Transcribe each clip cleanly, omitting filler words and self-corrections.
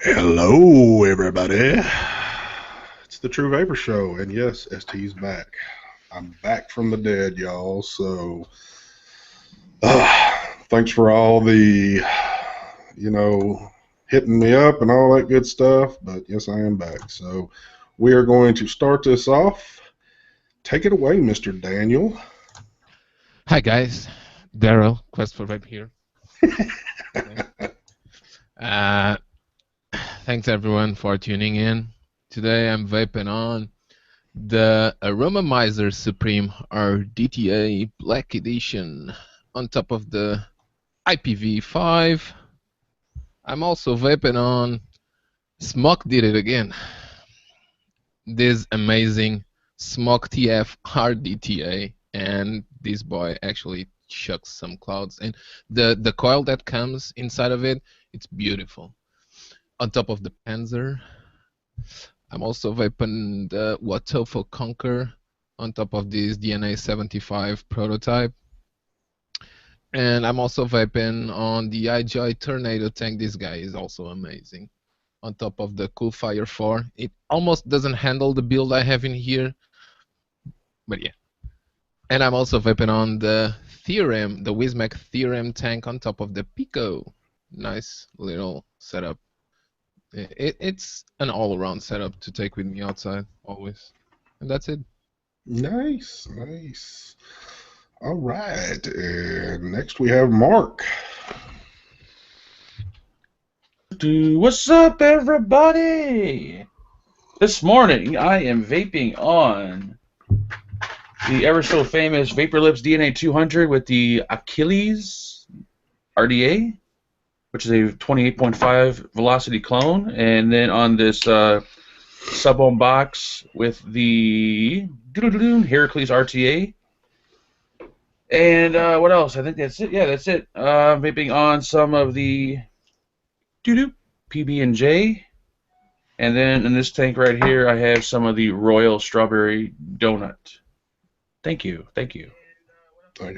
Hello, everybody. It's the True Vapor Show, and yes, ST's back. I'm back from the dead, y'all. So, thanks for all the, hitting me up and all that good stuff. But yes, I am back. So, we are going to start this off. Take it away, Mr. Daniel. Hi guys, Daryl, Quest for Vape here. Uh, Thanks everyone for tuning in. Today I'm vaping on the Aromamizer Supreme RDTA Black Edition on top of the IPv5. I'm also vaping on Smoke Did It Again. This amazing Smoke TF RDTA, and this boy actually chucks some clouds, and the coil that comes inside of it, it's beautiful. On top of the Panzer, I'm also vaping the Watofo Conquer on top of this DNA 75 prototype, and I'm also vaping on the iJoy Tornado tank. This guy is also amazing. On top of the Coolfire 4, it almost doesn't handle the build I have in here, but yeah. And I'm also vaping on the Theorem, the Wismac Theorem tank on top of the Pico. Nice little setup. It's an all-around setup to take with me outside, always. And that's it. Nice, nice. All right, and next we have Mark. What's up, everybody? This morning I am vaping on the ever so famous Vapor Lips DNA 200 with the Achilles RDA, which is a 28.5 velocity clone, and then on this sub-ohm box with the Heracles RTA. And what else? I think that's it. Yeah, that's it. Vaping on some of the PB&J, and then in this tank right here I have some of the Royal Strawberry Donut. Thank you. Thank you. By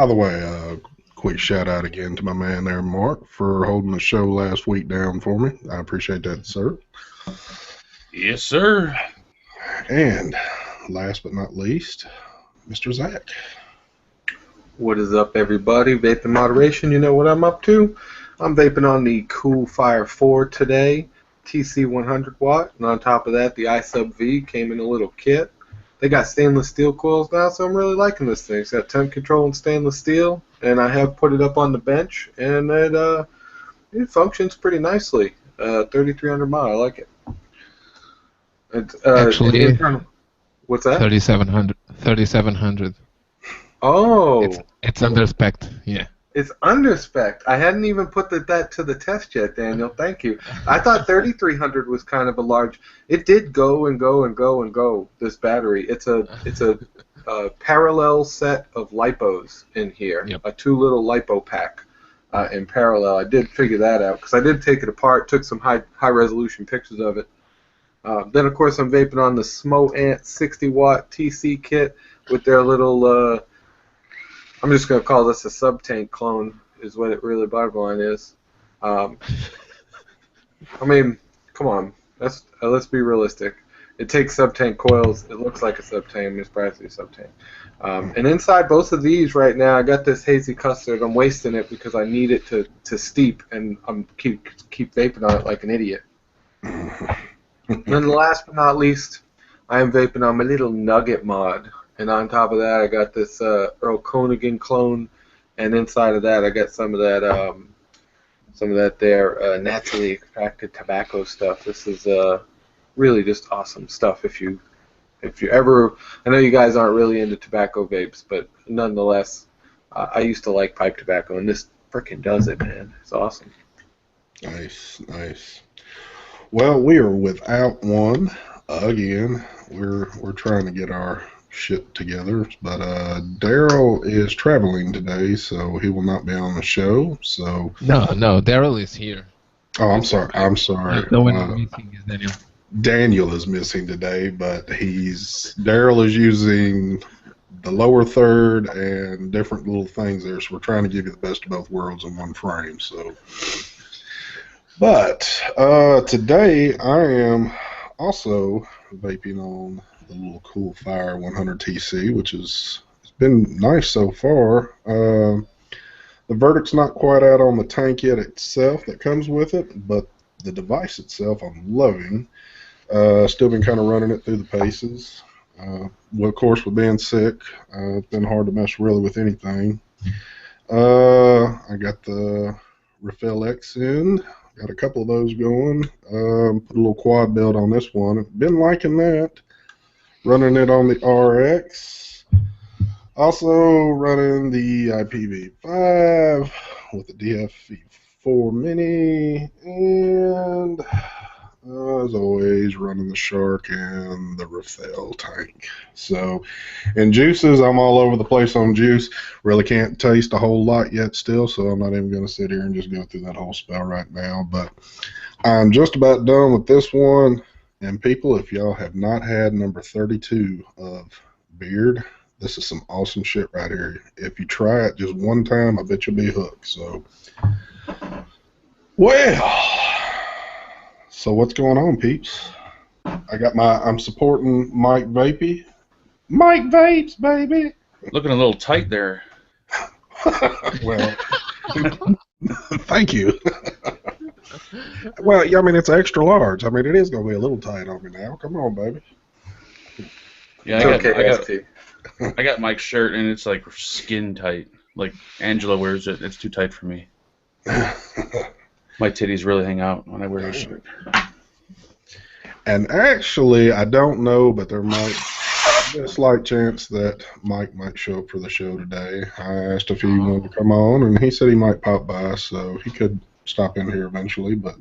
the way, quick shout out again to my man there, Mark, for holding the show last week down for me. I appreciate that, sir. Yes, sir. And last but not least, Mr. Zach. What is up, everybody? Vaping moderation, you know what I'm up to? I'm vaping on the Coolfire 4 today, TC 100 watt, and on top of that, the iSub-V came in a little kit. They got stainless steel coils now, so I'm really liking this thing. It's got temp control and stainless steel, and I have put it up on the bench, and it functions pretty nicely. 3,300 mile, I like it. Actually, internal. What's that? 3700. 3700. Oh. It's under spec, yeah. It's under spec. I hadn't even put that to the test yet, Daniel. Thank you. I thought 3,300 was kind of a large. It did go and go and go and go. This battery. It's a parallel set of lipos in here. Yep. A 2 little lipo pack in parallel. I did figure that out because I did take it apart. Took some high resolution pictures of it. Then of course I'm vaping on the Smo Ant 60 watt TC kit with their little. I'm just going to call this a sub-tank clone, is what it really bottom line is. I mean, come on. Let's be realistic. It takes sub-tank coils. It looks like a sub-tank. It's practically a sub-tank. And inside both of these right now, I got this hazy custard. I'm wasting it because I need it to steep, and I'm keep vaping on it like an idiot. And then last but not least, I am vaping on my little Nugget mod. And on top of that, I got this Earl Konigan clone, and inside of that, I got some of that there naturally extracted tobacco stuff. This is really just awesome stuff. If you ever, I know you guys aren't really into tobacco vapes, but nonetheless, I used to like pipe tobacco, and this frickin' does it, man. It's awesome. Nice, nice. Well, we are without one again. We're trying to get our shit together, but Daryl is traveling today, so he will not be on the show. So No, Daryl is here. oh, I'm sorry. No one is missing is Daniel. Daniel is missing today, but Daryl is using the lower third and different little things there. So we're trying to give you the best of both worlds in one frame. So But today I am also vaping on the little Cool Fire 100TC, which is it's been nice so far. The verdict's not quite out on the tank yet itself that comes with it, but the device itself I'm loving. Still been kind of running it through the paces. Well, of course, with being sick, it's been hard to mess really with anything. I got the Refill X in. Got a couple of those going. Put a little quad build on this one. Been liking that. Running it on the RX. Also running the IPv5 with the DFV4 Mini. And as always, running the Shark and the Refill tank. So, in juices, I'm all over the place on juice. Really can't taste a whole lot yet still, so I'm not even going to sit here and just go through that whole spell right now. But I'm just about done with this one. And people, if y'all have not had number 32 of Beard, this is some awesome shit right here. If you try it just one time, I bet you'll be hooked. So, well. So what's going on, peeps? I'm supporting Mike Vapey. Mike Vapes, baby. Looking a little tight there. Well, thank you. Well, yeah, I mean, it's extra large. I mean, it is going to be a little tight on me now. Come on, baby. Yeah, I got Mike's shirt, and it's like skin tight. Like Angela wears it. It's too tight for me. My titties really hang out when I wear a shirt. And actually, I don't know, but there might be a slight chance that Mike might show up for the show today. I asked if he wanted to come on, and he said he might pop by, so he could stop in here eventually. But,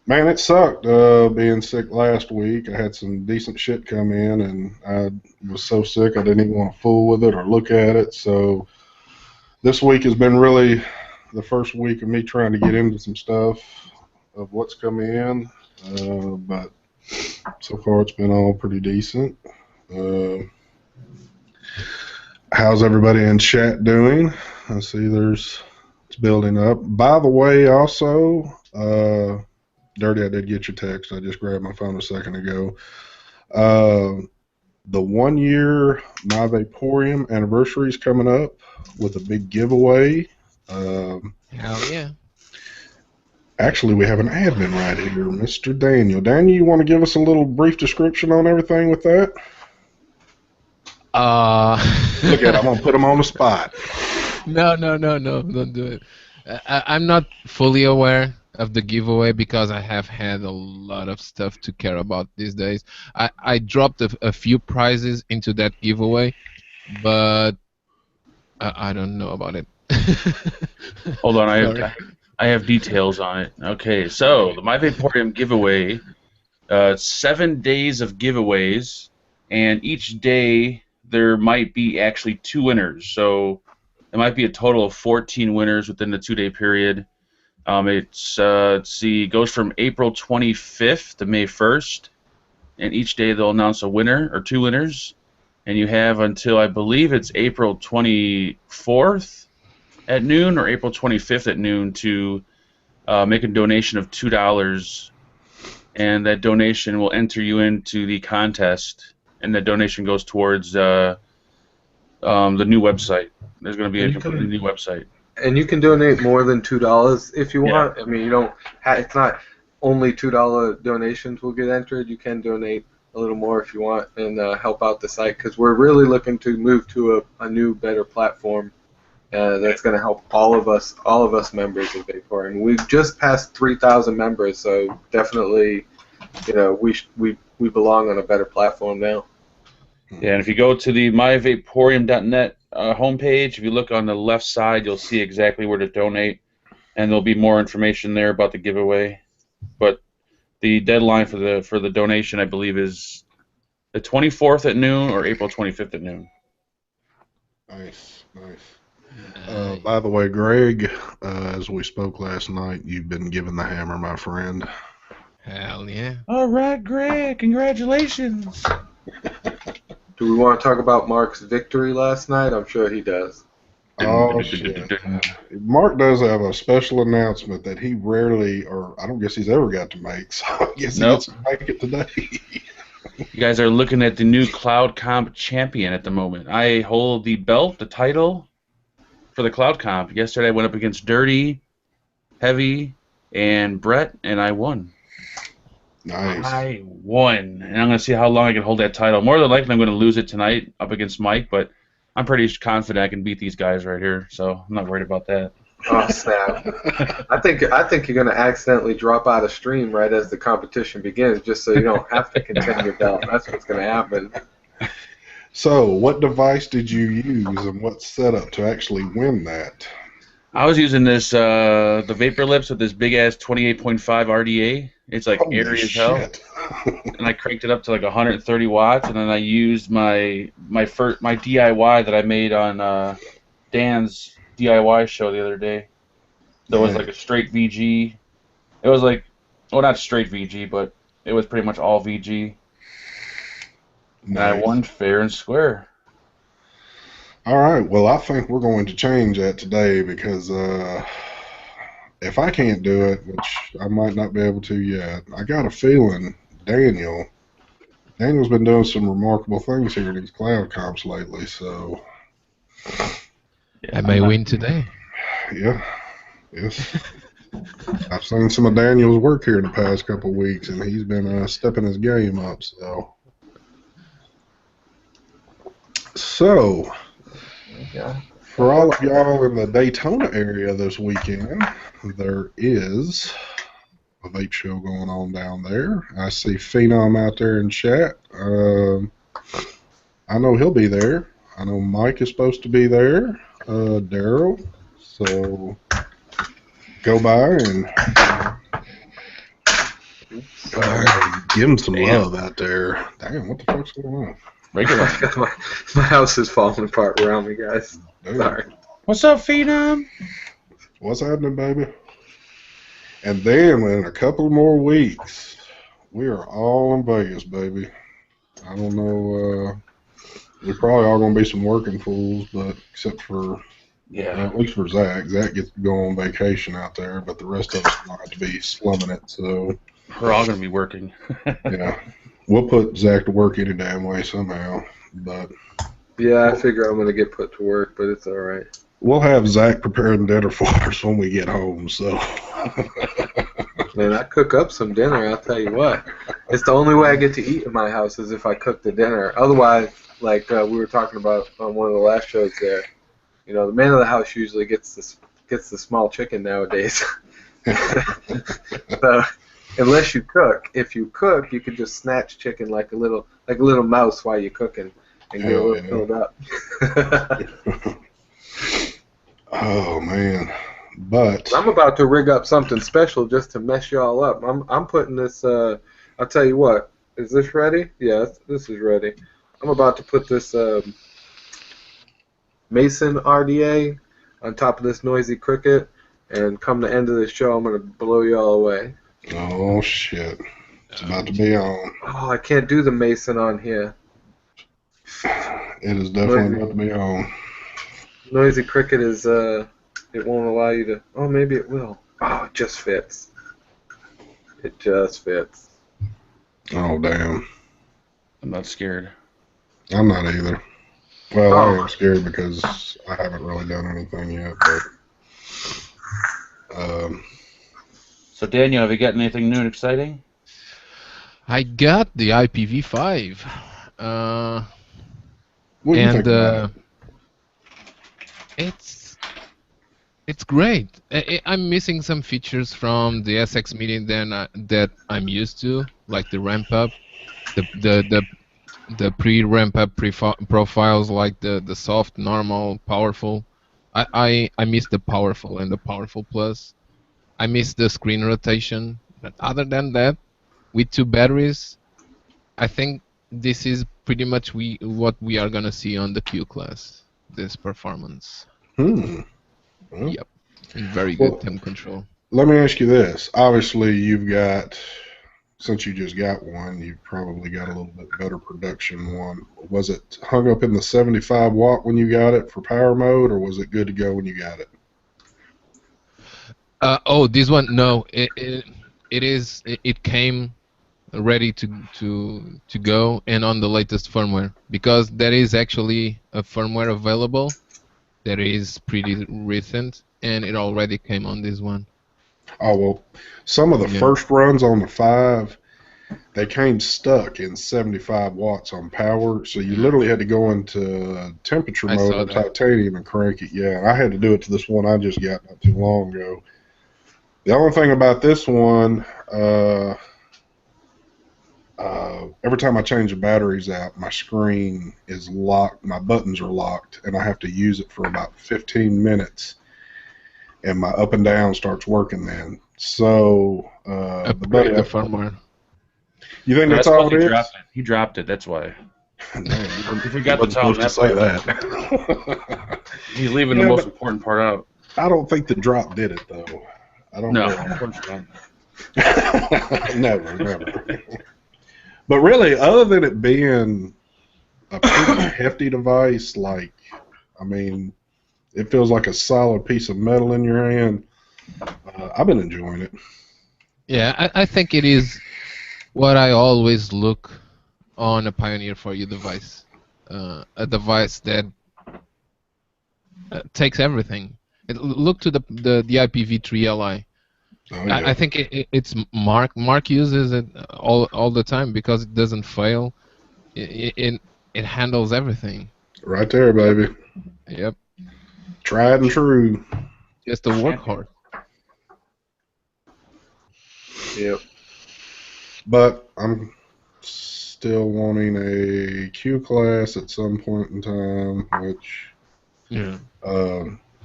man, it sucked being sick last week. I had some decent shit come in, and I was so sick I didn't even want to fool with it or look at it. So this week has been really the first week of me trying to get into some stuff of what's come in, but so far it's been all pretty decent. How's everybody in chat doing? I see it's building up. By the way, also, Dirty, I did get your text. I just grabbed my phone a second ago. The 1 year My Vaporium anniversary is coming up with a big giveaway. Hell yeah. Actually, we have an admin right here, Mr. Daniel. Daniel, you want to give us a little brief description on everything with that? Look at it, I'm going to put him on the spot. No, don't do it. I'm not fully aware of the giveaway because I have had a lot of stuff to care about these days. I dropped a few prizes into that giveaway, but I don't know about it. Hold on, I have details on it. Okay, so the My Vaporium giveaway, 7 days of giveaways, and each day there might be actually 2 winners. So there might be a total of 14 winners within the 2-day period. Let's see, it goes from April 25th to May 1st, and each day they'll announce a winner or 2 winners, and you have until I believe it's April 24th at noon or April 25th at noon to make a donation of $2, and that donation will enter you into the contest, and that donation goes towards the new website. There's going to be a completely new website. And you can donate more than $2 if you want. I mean, you don't. It's not only $2 donations will get entered. You can donate a little more if you want and help out the site because we're really looking to move to a new, better platform that's going to help all of us members of Vapor. And we've just passed 3,000 members, so definitely, we belong on a better platform now. Yeah, and if you go to the myvaporium.net homepage, if you look on the left side, you'll see exactly where to donate, and there'll be more information there about the giveaway. But the deadline for the donation, I believe, is the 24th at noon or April 25th at noon. Nice. By the way, Greg, as we spoke last night, you've been given the hammer, my friend. Hell yeah. All right, Greg, congratulations. Do we want to talk about Mark's victory last night? I'm sure he does. Oh, shit. Mark does have a special announcement that he rarely, or I don't guess he's ever got to make, so I guess he Nope. gets to make it today. You guys are looking at the new Cloud Comp champion at the moment. I hold the belt, the title for the Cloud Comp. Yesterday I went up against Dirty, Heavy, and Brett, and I won. Nice. I won, and I'm going to see how long I can hold that title. More than likely, I'm going to lose it tonight up against Mike, but I'm pretty confident I can beat these guys right here, so I'm not worried about that. Oh snap! I think you're gonna accidentally drop out of stream right as the competition begins, just so you don't have to contend your belt. That's what's gonna happen. So, what device did you use and what setup to actually win that? I was using this the Vapor Lips with this big ass 28.5 RDA. It's like Holy airy as hell, shit. and I cranked it up to like 130 watts, and then I used my DIY that I made on Dan's DIY show the other day. So it was like a straight VG. It was like, well, not straight VG, but it was pretty much all VG. And I Nice. won fair and square. All right. Well, I think we're going to change that today because if I can't do it, which I might not be able to yet, I got a feeling Daniel's been doing some remarkable things here in these cloud comps lately. So I may win today. yeah, yes. I've seen some of Daniel's work here in the past couple of weeks, and he's been stepping his game up. So, for all of y'all in the Daytona area this weekend, there is a vape show going on down there. I see Phenom out there in chat. I know he'll be there. I know Mike is supposed to be there. Daryl. So, go by and give him some love out there. Damn, what the fuck's going on? Regular. my house is falling apart around me, guys. Damn. Sorry. What's up, Phenom? What's happening, baby? And then in a couple more weeks, we are all in Vegas, baby. I don't know. We're probably all going to be some working fools, but except for, at least for Zach. Zach gets to go on vacation out there, but the rest of us are going to have to be slumming it. So We're all going to be working. yeah, we'll put Zach to work any damn way somehow. But Yeah, I figure I'm gonna get put to work, but it's all right. we'll have Zach preparing dinner for us when we get home. So Man, I cook up some dinner. I'll tell you what. It's the only way I get to eat in my house is if I cook the dinner. Otherwise, like we were talking about on one of the last shows there, you know, the man of the house usually gets the small chicken nowadays. So unless you cook, if you cook, you can just snatch chicken like a little mouse while you're cooking and get a little filled up. oh man, but I'm about to rig up something special just to mess y'all up. I'm putting this. I'll tell you what. Is this ready? Yes, this is ready. I'm about to put this Mason RDA on top of this noisy cricket, and come the end of the show, I'm gonna blow y'all away. oh shit, it's about to be on. Oh, I can't do the Mason on here. It is definitely about to be on. Noisy cricket is it won't allow you to. Oh, maybe it will. Oh, it just fits. It just fits. Oh damn, I'm not scared. I'm not either. Well, I am scared because I haven't really done anything yet. But So, Daniel, have you got anything new and exciting? I got the IPv5. what do you think And about it? it's great. I'm missing some features from the SX Media that I'm used to, like the ramp up, the pre-ramp up profiles, like the soft, normal, powerful. I miss the powerful and the powerful plus. I miss the screen rotation. But other than that, with 2 batteries, I think this is pretty much what we are gonna see on the Q class. This performance. Well, Yep. Very good temp control. let me ask you this. Obviously, you've got since you just got one, you probably got a little bit better production one. Was it hung up in the 75 watt when you got it for power mode, or was it good to go when you got it? Oh, this one, no. It came ready to go and on the latest firmware, because there is actually a firmware available that is pretty recent, and it already came on this one. Oh, well, some of the Yeah. first runs on the 5, they came stuck in 75 watts on power, so you literally had to go into temperature I mode saw on that. titanium and crank it. Yeah, I had to do it to this one I just got not too long ago. The only thing about this one, every time I change the batteries out, my screen is locked, my buttons are locked, and I have to use it for about 15 minutes, and my up and down starts working then. So, the buddy, Upgrade the firmware. you think No, that's that's all because it he is? dropped it. He dropped it. That's why. No, He forgot to tell him supposed to that. say that. He's leaving Yeah, the most but important part out. I don't think the drop did it though. I don't No, know. of course not. Never. But really, other than it being a pretty hefty device, like, I mean, it feels like a solid piece of metal in your hand. I've been enjoying it. Yeah, I think it is what I always look on a Pioneer for You device. A device that takes everything. Look to the IPv3 Li. Oh yeah, I think it's Mark. Mark uses it all the time because it doesn't fail. It handles everything. right there, baby. Yep, Tried and true. just a workhorse. Yep. But I'm still wanting a Q class at some point in time, which Yeah.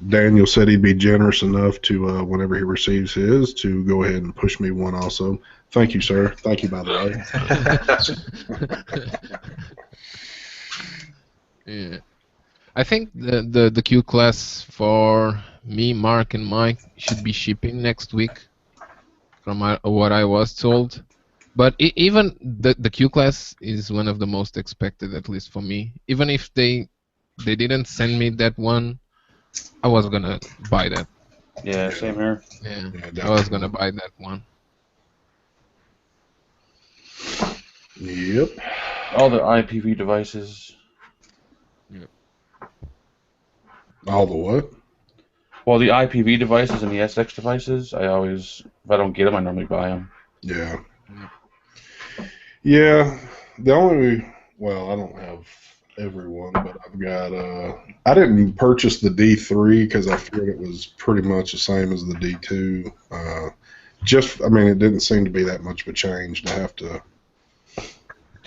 Daniel said he'd be generous enough to, whenever he receives his, to go ahead and push me one also. Thank you, sir. Thank you, by the way. Yeah. I think the Q class for me, Mark, and Mike should be shipping next week, from what I was told. But even the Q class is one of the most expected, at least for me. Even if they didn't send me that one, I was gonna buy that. Yeah, same here. Yeah, Yeah, I was gonna buy that one. Yep. All the IPv devices. All the what? Well, the IPv devices and the SX devices, I always, if I don't get them, I normally buy them. Yeah. Yeah. The only, well, I don't have everyone, but I've got, I didn't purchase the D3 because I figured it was pretty much the same as the D2. I mean, it didn't seem to be that much of a change to have to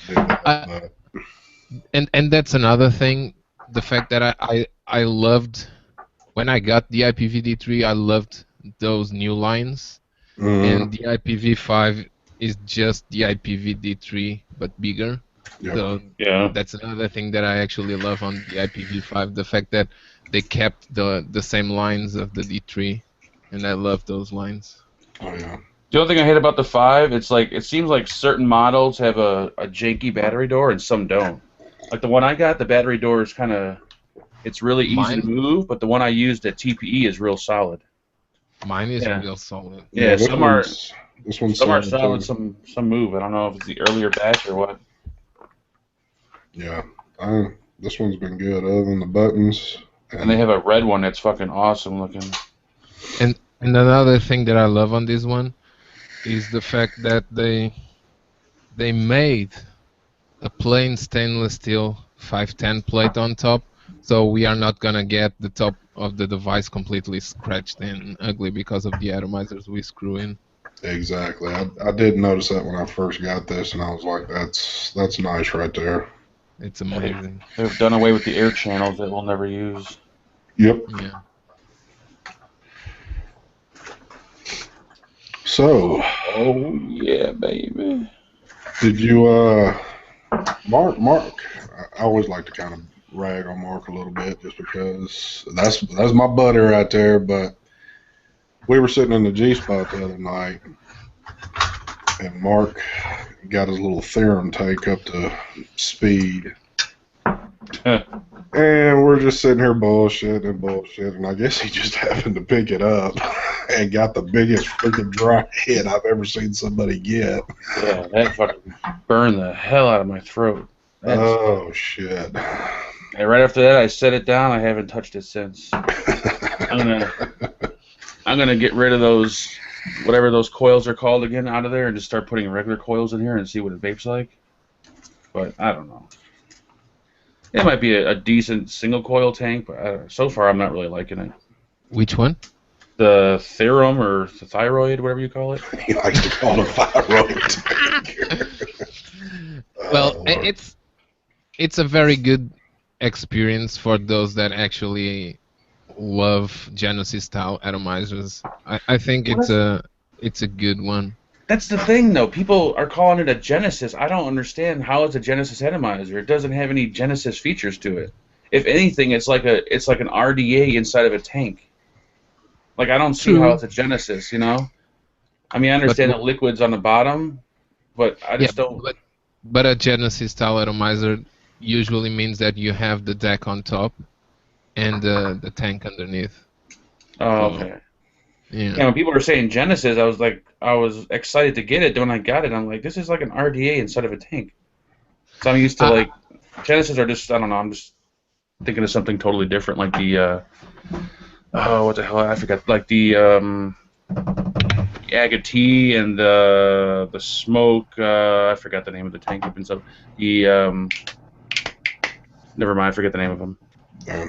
do that. And that's another thing, the fact that I loved, when I got the IPv3, I loved those new lines, and the IPv5 is just the IPv3 but bigger. Yep. So Yeah. that's another thing that I actually love on the IPv5, the fact that they kept the same lines of the D3, and I love those lines. Oh, yeah. The only thing I hate about the 5, it's like, it seems like certain models have a janky battery door and some don't. Like the one I got, the battery door is kind of, it's really easy to move, but the one I used at TPE is real solid. Mine is Yeah. real solid. Yeah, this some are solid, solid, some move. I don't know if it's the earlier batch or what. Yeah. This one's been good, other than the buttons. And they have a red one that's fucking awesome looking. And another thing that I love on this one is the fact that they made a plain stainless steel 510 plate on top, so we are not gonna get the top of the device completely scratched and ugly because of the atomizers we screw in. Exactly. I did notice that when I first got this, and I was like, that's nice right there. It's amazing. They've done away with the air channels that we'll never use. Yep. Yeah. So, Oh yeah, baby. did you, Mark, I always like to kind of rag on Mark a little bit just because that's my buddy right there, but we were sitting in the G spot the other night, and Mark got his little theorem tank up to speed. And we're just sitting here bullshitting, and I guess he just happened to pick it up and got the biggest freaking dry hit I've ever seen somebody get. Yeah, that fucking burned the hell out of my throat. Oh, shit. And right after that, I set it down. I haven't touched it since. I'm gonna get rid of those, whatever those coils are called again, out of there, and just start putting regular coils in here and see what it vapes like. But I don't know. It might be a decent single coil tank, but so far I'm not really liking it. Which one? The theorem or the thyroid, whatever you call it. He likes to call it thyroid tank. Well, it's a very good experience for those that actually love Genesis style atomizers. I think it's a good one. That's the thing, though. People are calling it a Genesis. I don't understand how it's a Genesis atomizer. It doesn't have any Genesis features to it. If anything, it's like an RDA inside of a tank. Like, I don't see how it's a Genesis, you know? I mean, I understand the liquid's on the bottom, but I just don't... But a Genesis style atomizer usually means that you have the deck on top and the tank underneath. Oh, okay. Yeah. When people were saying Genesis, I was excited to get it. Then when I got it, I'm like, this is like an RDA instead of a tank. So I'm used to like Genesis are just, I don't know. I'm just thinking of something totally different, like the what the hell? I forgot. Like the Agate and the smoke. I forgot the name of the tank and stuff. The never mind. I forget the name of them.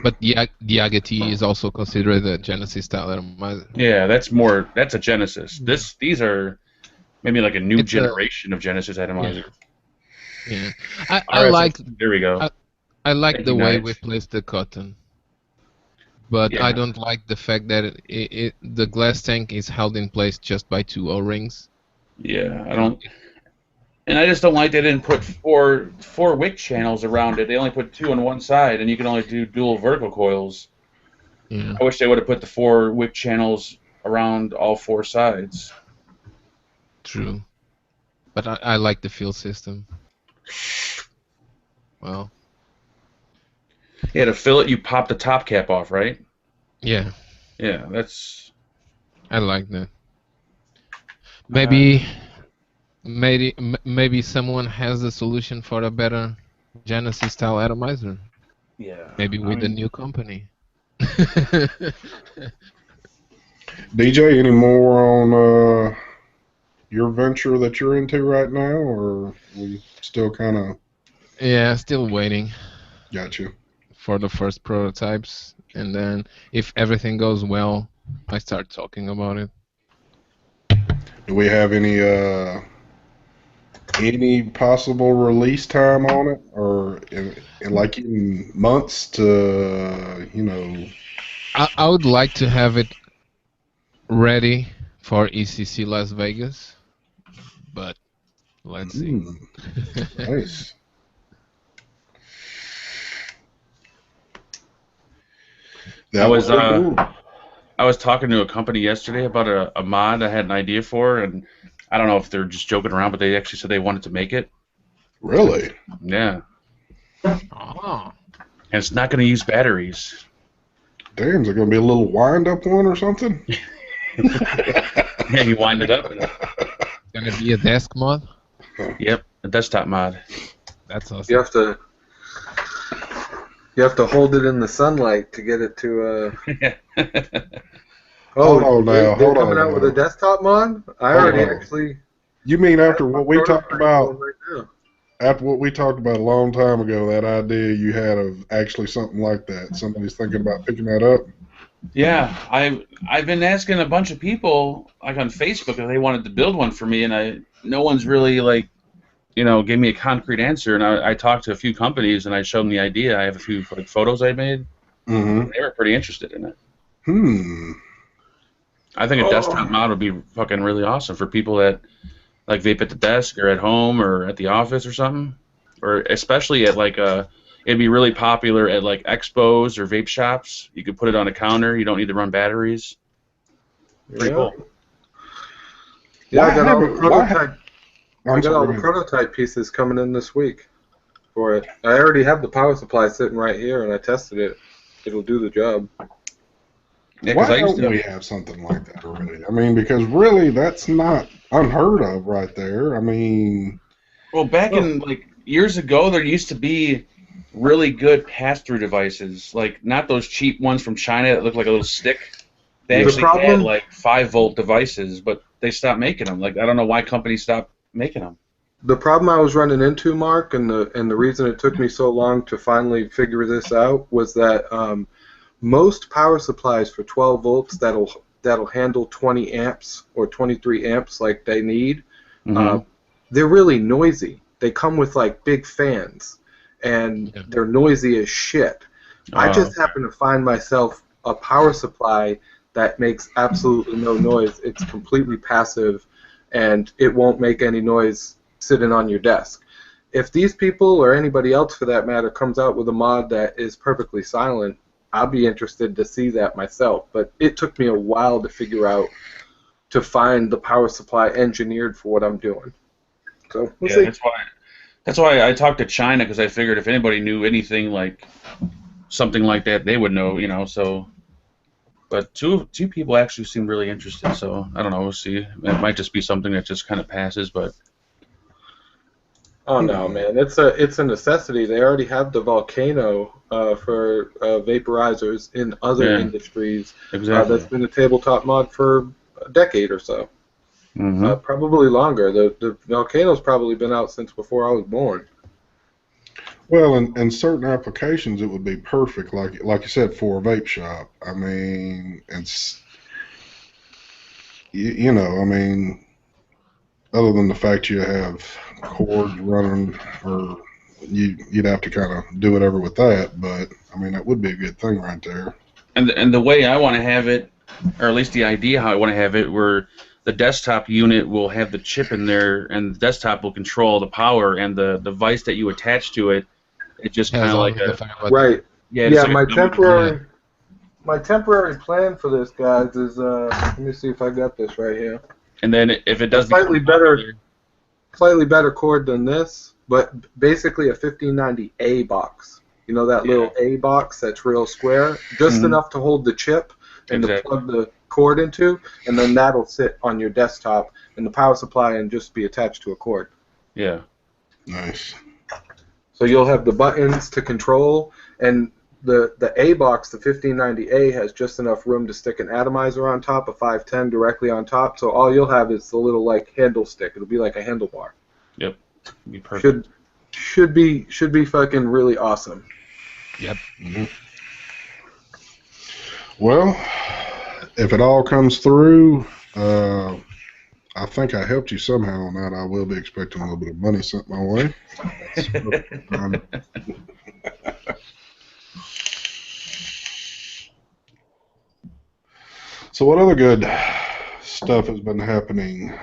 But the Agate is also considered a Genesis style atomizer. Yeah, that's a Genesis. These are maybe like a new generation of Genesis atomizers. Yeah. I like. There we go. I like the way we place the cotton, but I don't like the fact that the glass tank is held in place just by 2 O-rings. Yeah, I don't. And I just don't like they didn't put four wick channels around it. They only put 2 on one side, and you can only do dual vertical coils. Yeah. I wish they would have put the 4 wick channels around all 4 sides. True. But I like the field system. Well. Yeah, to fill it, you pop the top cap off, right? Yeah. Yeah, that's... I like that. Maybe someone has a solution for a better Genesis style atomizer. Yeah. Maybe with a new company. DJ, any more on your venture that you're into right now, or we still kind of... Yeah, still waiting. Got you. For the first prototypes, and then if everything goes well, I start talking about it. Do we have any possible release time on it, or in months to, you know? I would like to have it ready for ECC Las Vegas, but let's see. Nice. I was talking to a company yesterday about a mod I had an idea for, and I don't know if they're just joking around, but they actually said they wanted to make it. Really? Yeah. Oh. And it's not going to use batteries. Damn, is it going to be a little wind-up one or something? Yeah, you wind it up. Gonna be a desk mod? Yep, a desktop mod. That's awesome. You have to hold it in the sunlight to get it to. Hold on now. They're coming out with a desktop mod. I already actually. You mean after what we talked about? Right now. After what we talked about a long time ago, that idea you had of actually something like that. Somebody's thinking about picking that up. Yeah, I've been asking a bunch of people like on Facebook if they wanted to build one for me, and no one's really like, gave me a concrete answer. And I talked to a few companies and I showed them the idea. I have a few like photos I made. Mm-hmm. They were pretty interested in it. I think a desktop mod would be fucking really awesome for people that like vape at the desk or at home or at the office or something, or especially at like it'd be really popular at like expos or vape shops. You could put it on a counter. You don't need to run batteries. Pretty cool. Yeah, I got all the prototype I got all the sorry. prototype pieces coming in this week for it. I already have the power supply sitting right here, and I tested it. It'll do the job. Yeah, 'cause Why I used don't to. we have something like that already? I mean, because really, that's not unheard of right there. I mean, Well, back in like years ago, there used to be really good pass-through devices, like not those cheap ones from China that look like a little stick. They The actually had problem- like 5-volt devices, but they stopped making them. Like I don't know why companies stopped making them. The problem I was running into, Mark, and the reason it took me so long to finally figure this out was that most power supplies for 12 volts that'll handle 20 amps or 23 amps like they need, they're really noisy. They come with like big fans, and they're noisy as shit. I just happen to find myself a power supply that makes absolutely no noise. It's completely passive, and it won't make any noise sitting on your desk. If these people, or anybody else for that matter, comes out with a mod that is perfectly silent, I'll be interested to see that myself. But it took me a while to figure out, to find the power supply engineered for what I'm doing. So we'll see. That's why I talked to China, because I figured if anybody knew anything like something like that, they would know, you know. So, but two people actually seem really interested. So I don't know. We'll see. It might just be something that just kind of passes, but. Oh no, man! It's a necessity. They already have the Volcano for vaporizers in other industries. Exactly. That's been a tabletop mod for a decade or so. Probably longer. The Volcano's probably been out since before I was born. well, in certain applications, it would be perfect, like you said, for a vape shop. I mean, it's you know, I mean, other than the fact you have cords running, or you'd have to kind of do whatever with that, but I mean, that would be a good thing right there. And the way I want to have it, or at least the idea how I want to have it, where the desktop unit will have the chip in there, and the desktop will control the power, and the device that you attach to it, it just kind of like a right. Yeah. Yeah. My temporary plan for this, guys, is let me see if I got this right here. And then if it does slightly better cord than this, but basically a 1590A box. You know that little A box that's real square, just enough to hold the chip and to plug the cord into, and then that'll sit on your desktop and the power supply and just be attached to a cord. Yeah. Nice. So you'll have the buttons to control, and the A box, the 1590A, has just enough room to stick an atomizer on top, a 510 directly on top. So all you'll have is the little like handle stick. It'll be like a handlebar. Yep. It'll be perfect. Should be fucking really awesome. Yep. Well, if it all comes through, I think I helped you somehow on that. I will be expecting a little bit of money sent my way. So what other good stuff has been happening?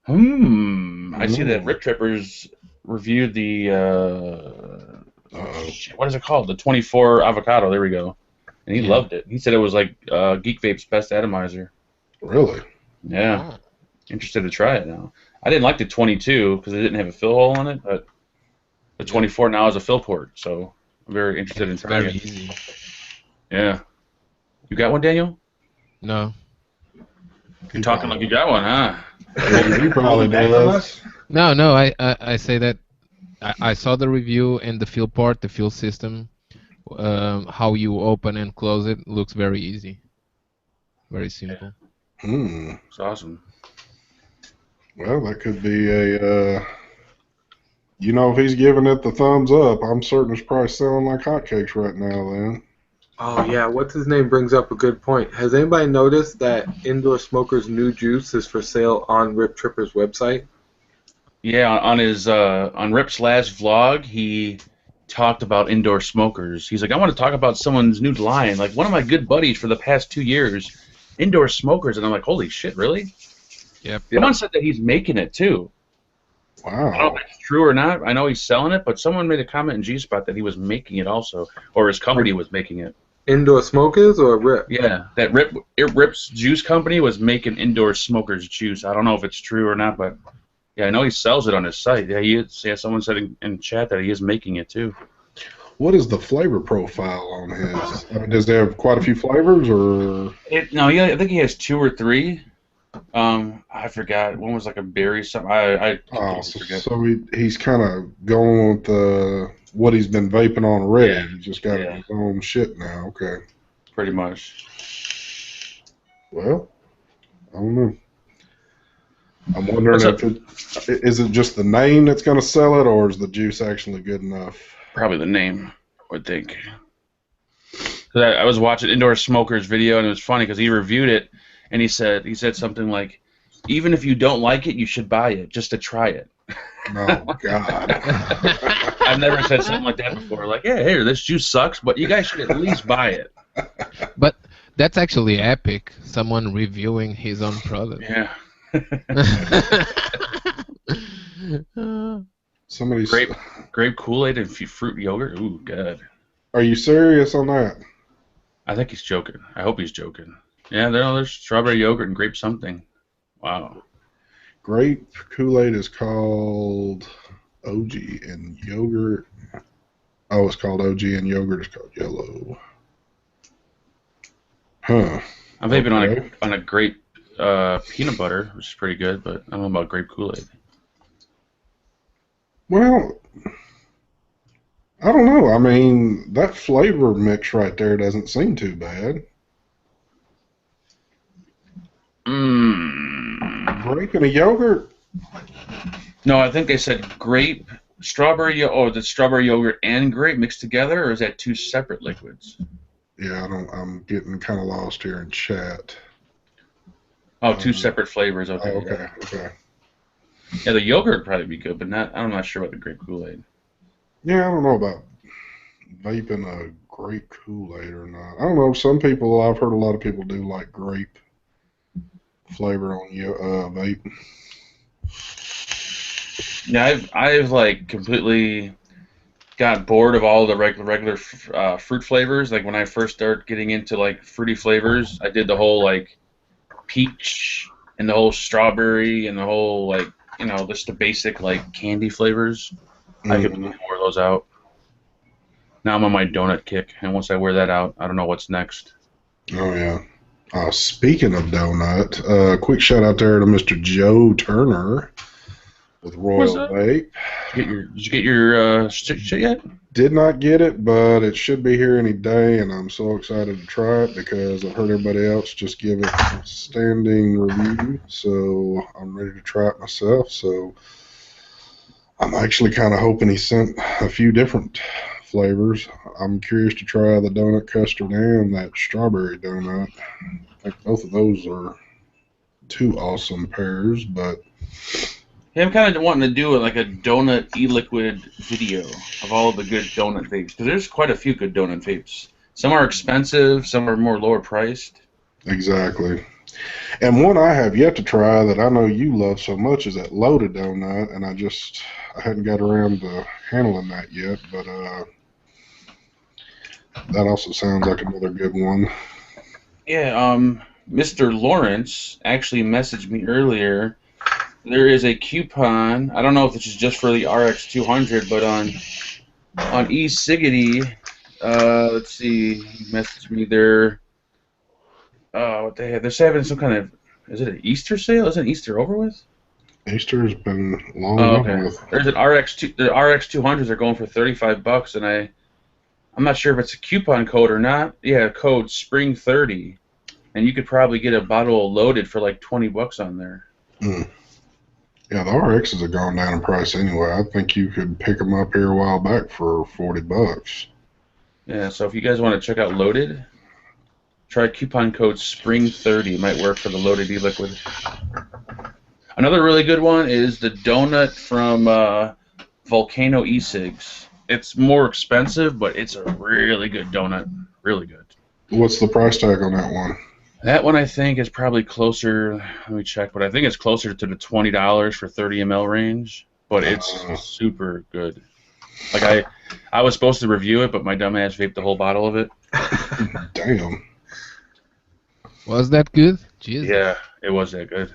I see that Rip Trippers reviewed the what is it called? The 24 avocado. There we go. And he loved it. He said it was like Geek Vape's best atomizer. Really? Yeah. Interested to try it now. I didn't like the 22 because it didn't have a fill hole in it, but the 24 now has a fill port, so I'm very interested in trying it. Very easy. Yeah. You got one, Daniel? No. You're talking like you got one, huh? You probably does. No, I say that I saw the review and the fill part, the fill system, how you open and close it looks very easy. Very simple. It's awesome. Well, that could be a, you know, if he's giving it the thumbs up, I'm certain it's probably selling like hotcakes right now then. Oh, yeah, what's his name brings up a good point. Has anybody noticed that Indoor Smoker's new juice is for sale on Rip Tripper's website? Yeah, on his on Rip's last vlog, he talked about Indoor Smokers. He's like, I want to talk about someone's new line. Like, one of my good buddies for the past 2 years, Indoor Smokers. And I'm like, holy shit, really? Yep. Someone said that he's making it, too. Wow. I don't know if it's true or not. I know he's selling it, but someone made a comment in G-Spot that he was making it also, or his company was making it. Indoor Smokers or Rip? Yeah, that Rip's juice company was making Indoor Smokers juice. I don't know if it's true or not, but Yeah, I know he sells it on his site. Yeah, he is. Yeah, someone said in chat that he is making it too. What is the flavor profile on his? I mean, does it have quite a few flavors, or? No, yeah, I think he has 2 or 3. I forgot. One was like a berry something. I Oh, completely forget. so he's kind of going with what he's been vaping on already. Yeah. He's just got his own shit now. Okay. Pretty much. Well, I don't know. I'm wondering is it just the name that's going to sell it, or is the juice actually good enough? Probably the name, I would think. Cause I was watching Indoor Smoker's video, and it was funny because he reviewed it, and he said something like, "Even if you don't like it, you should buy it just to try it." Oh God! I've never said something like that before. Like, yeah, here, this juice sucks, but you guys should at least buy it. But that's actually epic. Someone reviewing his own product. Yeah. Somebody's grape Kool-Aid and fruit yogurt. Ooh, God. Are you serious on that? I think he's joking. I hope he's joking. Yeah, there's strawberry yogurt and grape something. Wow. Grape Kool-Aid is called OG, and yogurt. Oh, it's called OG, and yogurt is called yellow. Huh. I'm vaping on a grape peanut butter, which is pretty good, but I don't know about grape Kool-Aid. Well, I don't know. I mean, that flavor mix right there doesn't seem too bad. Grape and a yogurt? No, I think they said grape, strawberry, the strawberry yogurt and grape mixed together, or is that 2 separate liquids? Yeah, I'm getting kind of lost here in chat. Oh, 2 separate flavors. Okay. Oh, okay. Okay. Yeah, the yogurt would probably be good, but I'm not sure about the grape Kool-Aid. Yeah, I don't know about vaping a grape Kool-Aid or not. I don't know. Some people, I've heard a lot of people do like grape flavor on vape. Yeah, I've like completely got bored of all the regular fruit flavors. Like when I first started getting into like fruity flavors, I did the whole like peach and the whole strawberry and the whole like just the basic like candy flavors. I could wear those out. Now I'm on my donut kick, and once I wear that out, I don't know what's next. Oh yeah. Speaking of donut, quick shout out there to Mr. Joe Turner with Royal Vape. Did you get your shit yet? Did not get it, but it should be here any day, and I'm so excited to try it because I've heard everybody else just give it a standing review, so I'm ready to try it myself. So I'm actually kind of hoping he sent a few different flavors. I'm curious to try the donut custard and that strawberry donut. I think both of those are 2 awesome pairs, but Yeah, I'm kind of wanting to do like a donut e-liquid video of all of the good donut vapes, because there's quite a few good donut vapes. Some are expensive, some are more lower priced. Exactly. And one I have yet to try that I know you love so much is that loaded donut, and I hadn't got around to handling that yet, but that also sounds like another good one. Yeah, Mr. Lawrence actually messaged me earlier. There is a coupon. I don't know if this is just for the RX200, but on eCiggity, let's see, he messaged me there. What they have? They're having some kind of, is it an Easter sale? Isn't Easter over with? Easter's been long okay. with. There's an the RX200s are going for $35, and I'm not sure if it's a coupon code or not. Yeah, code SPRING30, and you could probably get a bottle loaded for like $20 on there. Yeah, the RXs have gone down in price anyway. I think you could pick them up here a while back for $40. Yeah, so if you guys want to check out Loaded, try coupon code SPRING30. It might work for the Loaded e-liquid. Another really good one is the donut from Volcano e-cigs. It's more expensive, but it's a really good donut. Really good. What's the price tag on that one? That one I think is probably closer, let me check, but I think it's closer to the $20 for 30 ml range, but it's super good. Like I was supposed to review it, but my dumbass vaped the whole bottle of it. Damn. Was that good? Jeez. Yeah, it was that good.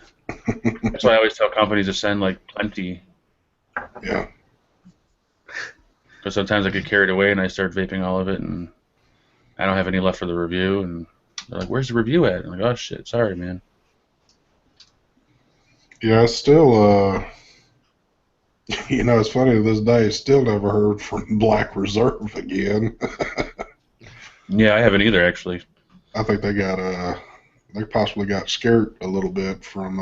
That's why I always tell companies to send like plenty, Yeah. because sometimes I get carried away and I start vaping all of it, and I don't have any left for the review. And they're like, "Where's the review at?" I'm like, "Oh shit, sorry, man." Yeah, it's still, it's funny to this day, still never heard from Black Reserve again. Yeah, I haven't either actually. I think they possibly got scared a little bit from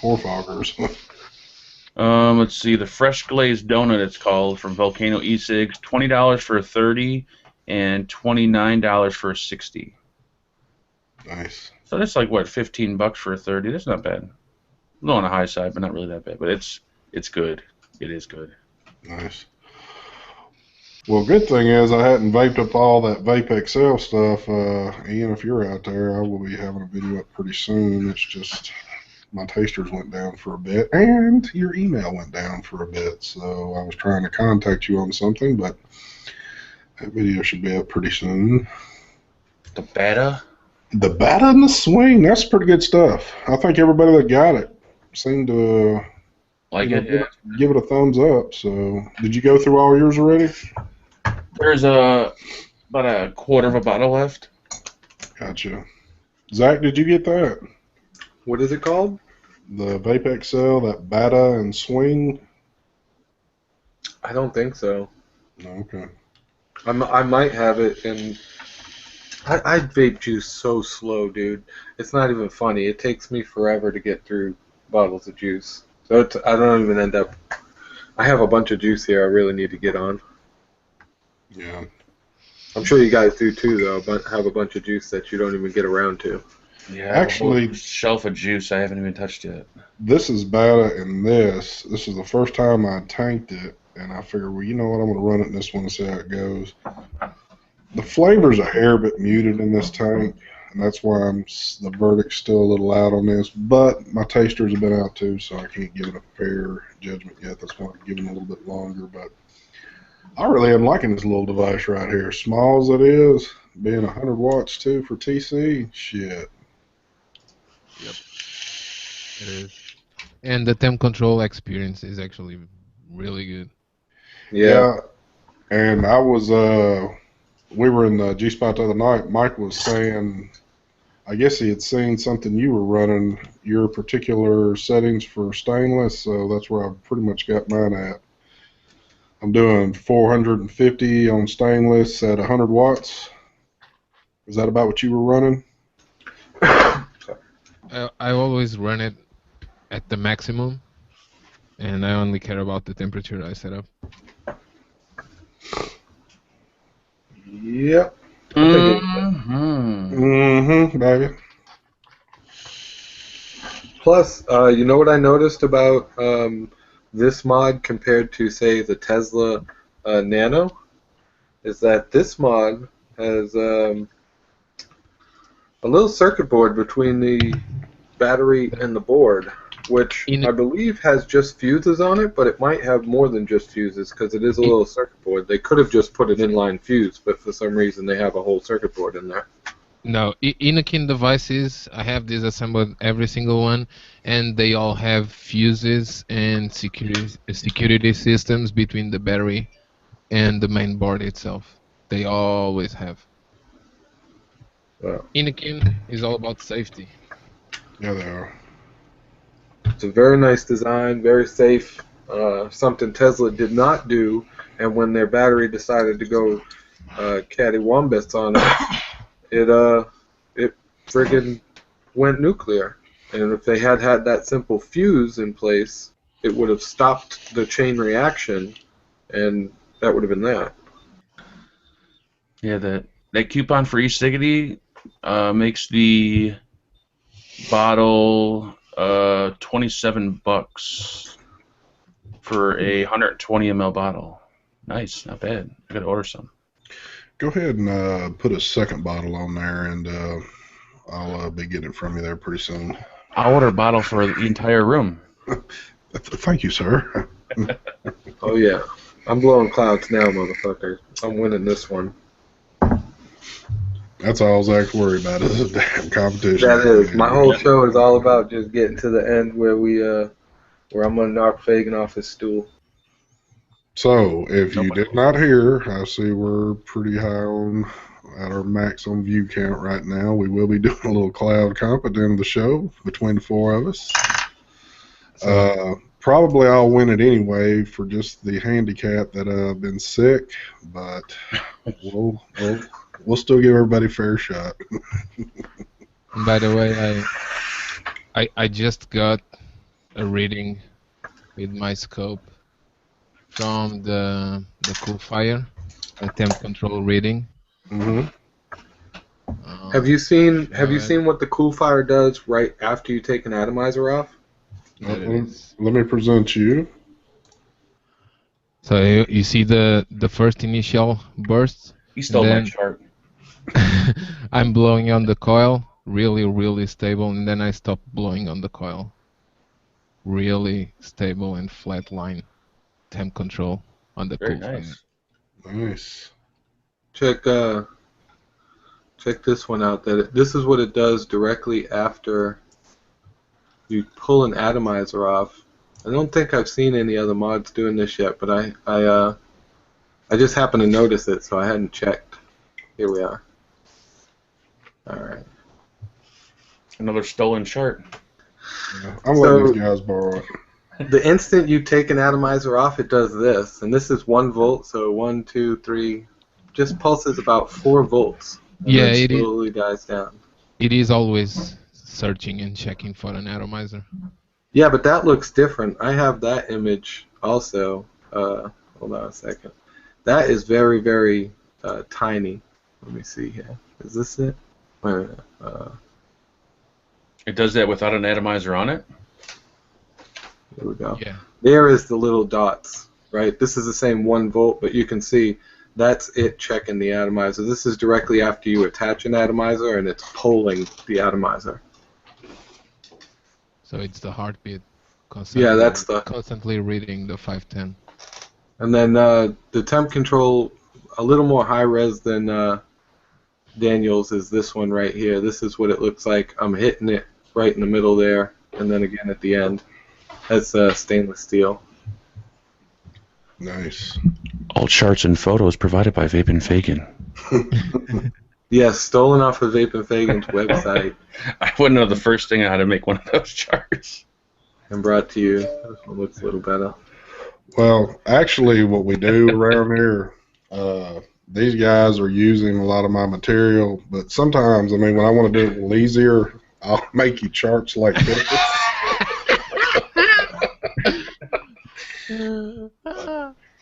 forefoggers. Let's see, the fresh glazed donut it's called from Volcano E-Cigs, $20 for a 30, and $29 for a 60. Nice. So that's like what, $15 for a 30? That's not bad. A little on the high side, but not really that bad. But it's good. It is good. Nice. Well, good thing is I hadn't vaped up all that Vape XL stuff. Ian, if you're out there, I will be having a video up pretty soon. It's just my tasters went down for a bit, and your email went down for a bit. So I was trying to contact you on something, but that video should be up pretty soon. The beta? The Bata and the Swing, that's pretty good stuff. I think everybody that got it seemed to Like it? Yeah. give it a thumbs up. So, did you go through all yours already? There's about a quarter of a bottle left. Gotcha. Zach, did you get that? What is it called? The Vape XL, that Bata and Swing? I don't think so. No, okay. I might have it, and I vape juice so slow, dude. It's not even funny. It takes me forever to get through bottles of juice. So I don't even end up. I have a bunch of juice here I really need to get on. Yeah. I'm sure you guys do too, though. But have a bunch of juice that you don't even get around to. Yeah, Actually, shelf of juice I haven't even touched yet. this is Bata and this. This is the first time I tanked it, and I figured, well, you know what, I'm going to run it in this one and see how it goes. The flavor's a hair bit muted in this tank, and that's why the verdict's still a little out on this. But my tasters have been out too, so I can't give it a fair judgment yet. That's why I'm giving it a little bit longer. But I really am liking this little device right here. Small as it is, being 100 watts too for TC, shit. Yep, it is. And the temp control experience is actually really good. Yeah. And I was, we were in the G-Spot the other night. Mike was saying, I guess he had seen something you were running, your particular settings for stainless, so that's where I've pretty much got mine at. I'm doing 450 on stainless at 100 watts. Is that about what you were running? I always run it at the maximum, and I only care about the temperature I set up. Yep. Baby. Plus, you know what I noticed about this mod compared to, say, the Tesla Nano? Is that this mod has a little circuit board between the battery and the board, which I believe has just fuses on it, but it might have more than just fuses because it is a little circuit board. They could have just put an inline fuse, but for some reason they have a whole circuit board in there. No, Inokin devices, I have disassembled every single one, and they all have fuses and security systems between the battery and the main board itself. They always have. Wow. Inokin is all about safety. Yeah, they are. It's a very nice design, very safe. Something Tesla did not do, and when their battery decided to go cattywampus on it, it friggin' went nuclear. And if they had had that simple fuse in place, it would have stopped the chain reaction, and that would have been that. Yeah, that coupon for e-ciggity makes the bottle $27 for a 120 ml bottle. Nice, not bad. I gotta order some. Go ahead and put a second bottle on there, and I'll be getting it from you there pretty soon. I'll order a bottle for the entire room. Thank you, sir. Oh yeah, I'm blowing clouds now, motherfucker. I'm winning this one. That's all Zach's worried about is a damn competition. That is. My whole show is all about just getting to the end where where I'm gonna knock Fagan off his stool. So, if you did not hear, I see we're pretty high on at our max on view count right now. We will be doing a little cloud comp at the end of the show between the four of us. Probably I'll win it anyway for just the handicap that I've been sick, but we'll still give everybody a fair shot. By the way, I just got a reading with my scope from the cool fire, a temp control reading. Mm-hmm. Have you seen what the cool fire does right after you take an atomizer off? Let me present you. So you see the first initial burst. He stole my chart. I'm blowing on the coil, really stable, and then I stop blowing on the coil. Really stable and flat line temp control on the Very cool nice. fire. Nice. Check this one out. This is what it does directly after you pull an atomizer off. I don't think I've seen any other mods doing this yet, but I just happened to notice it, so I hadn't checked. Here we are. All right. Another stolen chart. Yeah, I'm letting these guys borrow it. The instant you take an atomizer off, it does this, and this is 1 volt. So 1, 2, 3, just pulses about 4 volts. And Yeah, then slowly dies down. It is always searching and checking for an atomizer. Yeah, but that looks different. I have that image also. Hold on a second. That is very, very tiny. Let me see here. Is this it? Wait a minute. It does that without an atomizer on it? Here we go. Yeah. There is the little dots, right? This is the same 1 volt, but you can see that's it checking the atomizer. This is directly after you attach an atomizer, and it's pulling the atomizer. So it's the heartbeat. Constantly, Yeah, that's constantly reading the 510. And then the temp control, a little more high res than Daniel's, is this one right here. This is what it looks like. I'm hitting it right in the middle there, and then again at the end. That's stainless steel. Nice. All charts and photos provided by Vape and Fagan. Yes, stolen off of Vape and Fagan's website. I wouldn't know the first thing on how to make one of those charts. And brought to you. This one looks a little better. Well, actually, what we do around here, these guys are using a lot of my material, but sometimes, I mean, when I want to do it a little easier, I'll make you charts like this.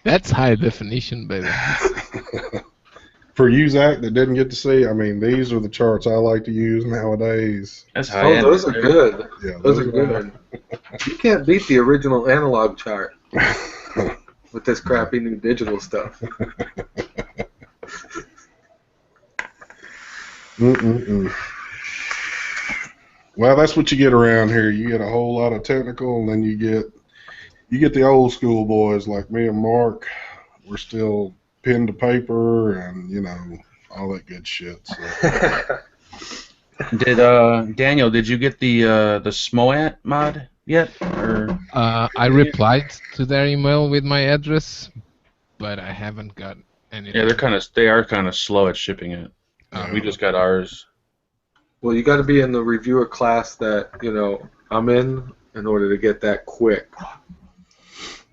That's high definition, baby. For you, Zach, that didn't get to see, I mean, these are the charts I like to use nowadays. That's high end. Those are good. Yeah, Those are good. You can't beat the original analog chart with this crappy new digital stuff. Well, that's what you get around here. You get a whole lot of technical, and then you get the old school boys like me and Mark. We're still pen to paper and, you know, all that good shit. So. Did Daniel? Did you get the SMOAT mod yet? Or I replied to their email with my address, but I haven't got anything. yeah, they are kind of slow at shipping it. We just got ours. Well, you got to be in the reviewer class that, you know, I'm in order to get that quick.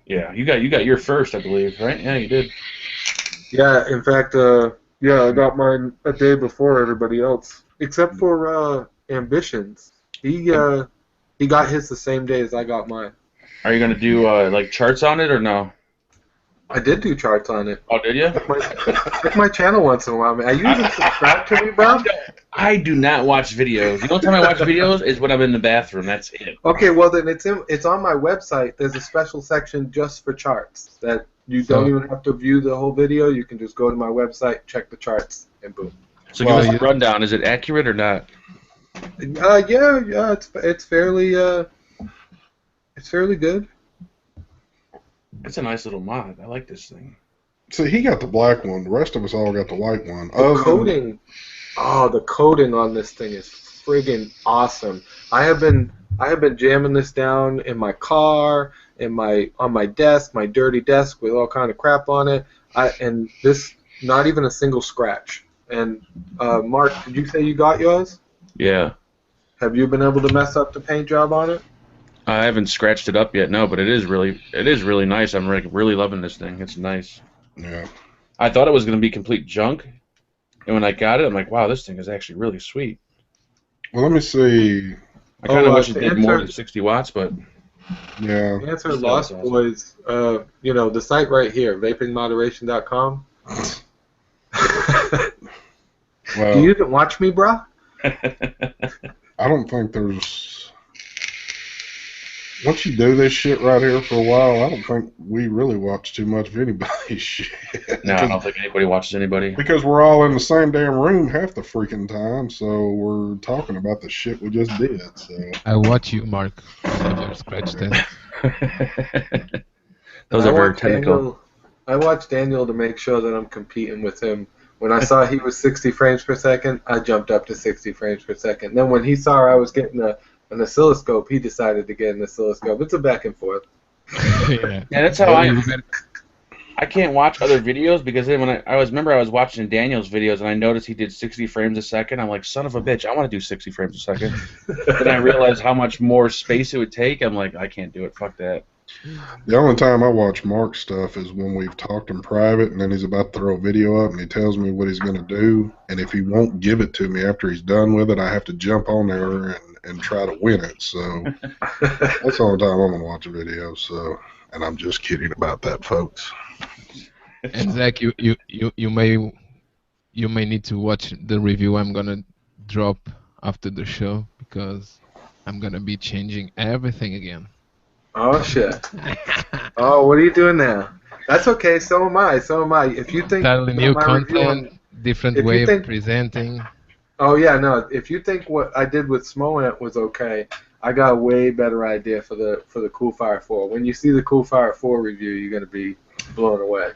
Yeah, you got your first, I believe, right? Yeah, you did. Yeah, in fact, yeah, I got mine a day before everybody else, except for Ambitions. He got his the same day as I got mine. Are you gonna do like charts on it or no? I did do charts on it. Oh, did you? Check my channel once in a while, man. Are you even subscribed to me, bro? I do not watch videos. The only time I watch videos is when I'm in the bathroom. That's it. Okay, well then it's on my website. There's a special section just for charts that you don't even have to view the whole video. You can just go to my website, check the charts, and boom. So give us a rundown. Is it accurate or not? Yeah, it's fairly good. It's a nice little mod. I like this thing. See, he got the black one. The rest of us all got the white one. The Oh, the coating on this thing is friggin' awesome. I have been jamming this down in my car, on my desk, my dirty desk with all kind of crap on it. And this, not even a single scratch. And Mark, did you say you got yours? Yeah. Have you been able to mess up the paint job on it? I haven't scratched it up yet, no, but it is really nice. I'm really loving this thing. It's nice. Yeah. I thought it was going to be complete junk, and when I got it, I'm like, wow, this thing is actually really sweet. Well, let me see. I kind of wish to it did more than 60 watts, but Yeah. To answer Still, Lost it's awesome. Boys, the site right here, vapingmoderation.com. Well, Do you even watch me, bro? I don't think there's. Once you do this shit right here for a while, I don't think we really watch too much of anybody's shit. No, I don't think anybody watches anybody. Because we're all in the same damn room half the freaking time, so we're talking about the shit we just did. So I watch you, Mark. I love your scratch test. Those are very technical. I watched Daniel to make sure that I'm competing with him. When I saw he was 60 frames per second, I jumped up to 60 frames per second. Then when he saw I was getting an oscilloscope, he decided to get an oscilloscope. It's a back and forth. Yeah. Yeah, that's how I can't watch other videos because then when I was watching Daniel's videos and I noticed he did 60 frames a second. I'm like, son of a bitch, I want to do 60 frames a second. Then I realized how much more space it would take. I'm like, I can't do it. Fuck that. the only time I watch Mark's stuff is when we've talked in private, and then he's about to throw a video up, and he tells me what he's going to do, and if he won't give it to me after he's done with it, I have to jump on there and try to win it. So that's the only time I'm going to watch a video. So, and I'm just kidding about that, folks. And Zach, you may need to watch the review I'm gonna drop after the show because I'm gonna be changing everything again. Oh, shit. Oh, what are you doing now? That's okay. So am I. If you think Totally new my review content, different if you way of think- presenting. Oh, yeah, no. If you think what I did with Smoant was okay, I got a way better idea for the Coolfire 4. When you see the Coolfire 4 review, you're going to be blown away.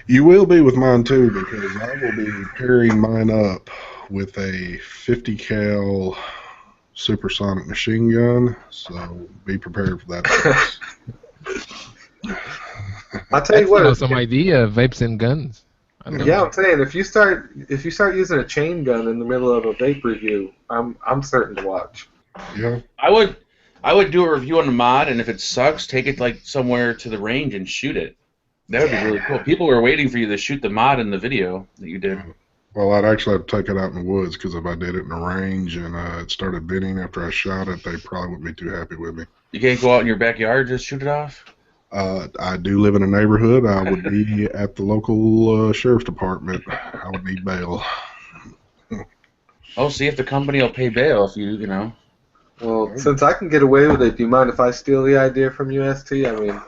You will be with mine too, because I will be pairing mine up with a 50 cal supersonic machine gun. So be prepared for that. I'll tell you That's what. an awesome idea, vapes and guns. I love Yeah, it. I'm saying if you start using a chain gun in the middle of a vape review, I'm certain to watch. Yeah. I would do a review on the mod, and if it sucks, take it like somewhere to the range and shoot it. That would be really cool. People were waiting for you to shoot the mod in the video that you did. Well, I'd actually have to take it out in the woods, because if I did it in the range and it started venting after I shot it, they probably wouldn't be too happy with me. You can't go out in your backyard and just shoot it off? I do live in a neighborhood. I would be at the local sheriff's department. I would need bail. Oh, see if the company will pay bail if you know. Well, since I can get away with it, do you mind if I steal the idea from UST? I mean,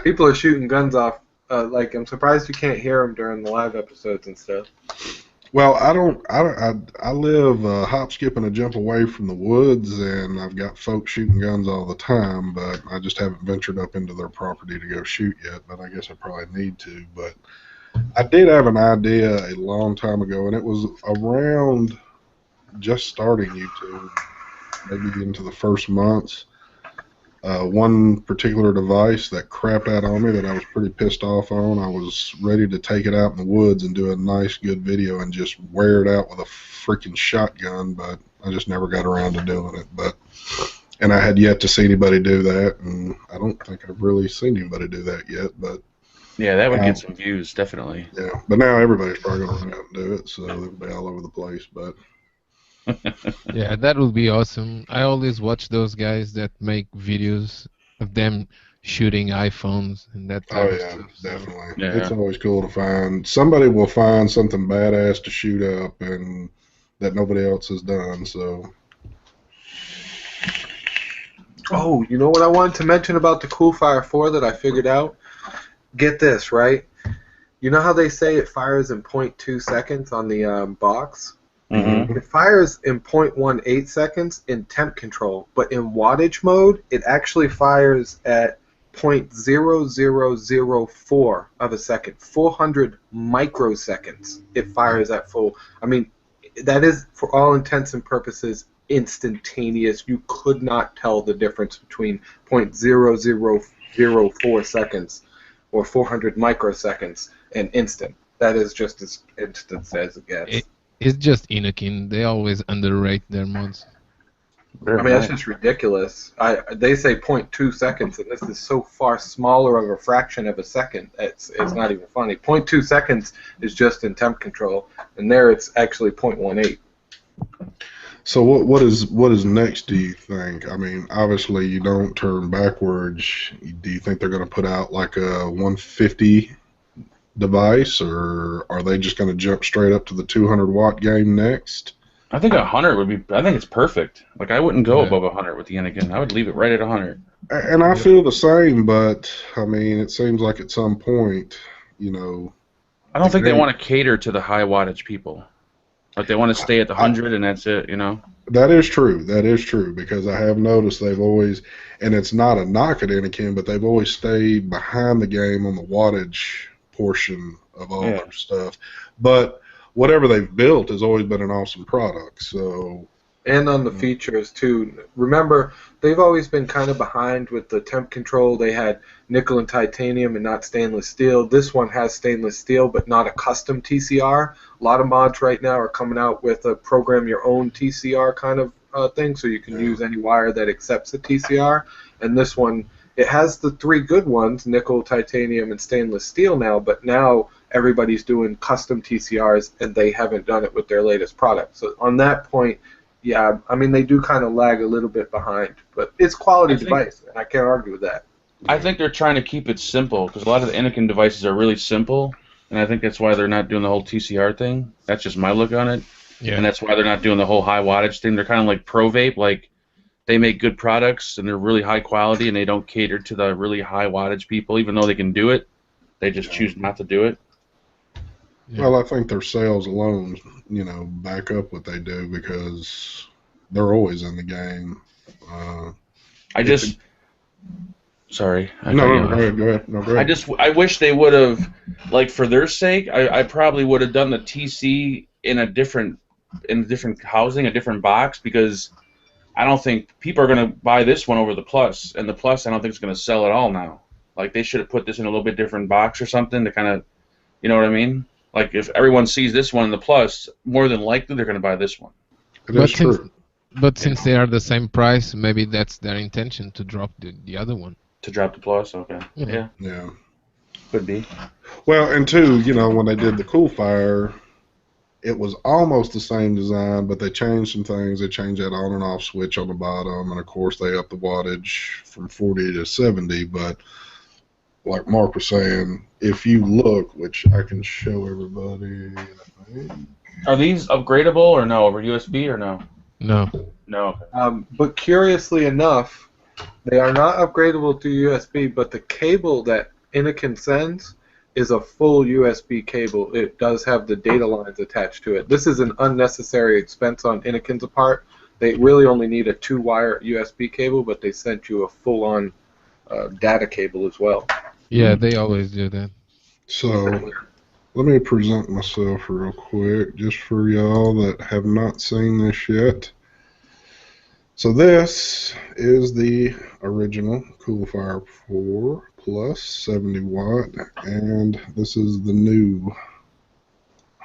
people are shooting guns off. I'm surprised you can't hear them during the live episodes and stuff. Well, I live a hop, skip, and a jump away from the woods, and I've got folks shooting guns all the time, but I just haven't ventured up into their property to go shoot yet, but I guess I probably need to. But I did have an idea a long time ago, and it was around just starting YouTube, maybe into the first months. One particular device that crapped out on me that I was pretty pissed off on, I was ready to take it out in the woods and do a nice, good video and just wear it out with a freaking shotgun, but I just never got around to doing it. And I had yet to see anybody do that, and I don't think I've really seen anybody do that yet. But Yeah, that would get some views, definitely. yeah, but now everybody's probably going to run out and do it, so they'll be all over the place. But Yeah, that would be awesome. I always watch those guys that make videos of them shooting iPhones and that oh type of yeah, stuff. So, definitely. Yeah. It's always cool to find somebody will find something badass to shoot up and that nobody else has done. So Oh, you know what I wanted to mention about the Coolfire 4 that I figured out? Get this, right? You know how they say it fires in 0.2 seconds on the box? Mm-hmm. It fires in 0.18 seconds in temp control, but in wattage mode, it actually fires at .0004 of a second, 400 microseconds. It fires at full. I mean, that is, for all intents and purposes, instantaneous. You could not tell the difference between .0004 seconds or 400 microseconds and instant. That is just as instant as it gets. It's just Inokin. They always underrate their mods. I mean, that's just ridiculous. They say 0.2 seconds, and this is so far smaller of a fraction of a second. It's not even funny. 0.2 seconds is just in temp control, and there it's actually 0.18. So what is next, do you think? I mean, obviously you don't turn backwards. Do you think they're going to put out like a 150 device, or are they just going to jump straight up to the 200 watt game next? I think 100 would be. I think it's perfect. Like, I wouldn't go above 100 with the Anakin. I would leave it right at 100. And I feel the same, but I mean, it seems like at some point, you know. I don't think they want to cater to the high wattage people. Like, they want to stay at the 100 and that's it, you know? That is true. That is true, because I have noticed they've always, and it's not a knock at Anakin, but they've always stayed behind the game on the wattage portion of all their stuff. But whatever they've built has always been an awesome product. So, and on the features too. Remember, they've always been kind of behind with the temp control. They had nickel and titanium and not stainless steel. This one has stainless steel, but not a custom TCR. A lot of mods right now are coming out with a program your own TCR kind of thing, so you can use any wire that accepts a TCR. And this one, it has the three good ones, nickel, titanium, and stainless steel now, but now everybody's doing custom TCRs, and they haven't done it with their latest product. So on that point, yeah, I mean, they do kind of lag a little bit behind, but it's quality device, and I can't argue with that. I think they're trying to keep it simple, because a lot of the Anakin devices are really simple, and I think that's why they're not doing the whole TCR thing. That's just my look on it. Yeah. And that's why they're not doing the whole high wattage thing. They're kind of like Pro Vape, like they make good products, and they're really high quality, and they don't cater to the really high wattage people, even though they can do it. They just choose not to do it. Yeah. Well, I think their sales alone, you know, back up what they do, because they're always in the game. Sorry. No, go ahead. No, go ahead. I wish they would have, like, for their sake, I probably would have done the TC in a different housing, a different box, because I don't think people are going to buy this one over the Plus, and the Plus I don't think is going to sell at all now. Like, they should have put this in a little bit different box or something to kind of, you know what I mean? Like, if everyone sees this one in the Plus, more than likely they're going to buy this one. But since they are the same price, maybe that's their intention, to drop the other one. To drop the Plus? Okay. Yeah. Could be. Well, and two, you know, when they did the Cool Fire, it was almost the same design, but they changed some things. They changed that on and off switch on the bottom, and of course they upped the wattage from 40 to 70, but like Mark was saying, if you look, which I can show everybody. Are these upgradable or no? Over USB or no? No. No. But curiously enough, they are not upgradable to USB, but the cable that Anakin sends is a full USB cable. It does have the data lines attached to it. This is an unnecessary expense on Anakin's part. They really only need a 2-wire USB cable, but they sent you a full-on data cable as well. Yeah, they always do that. So, let me present myself real quick, just for y'all that have not seen this yet. So this is the original Cool Fire 4 Plus 70 watt, and this is the new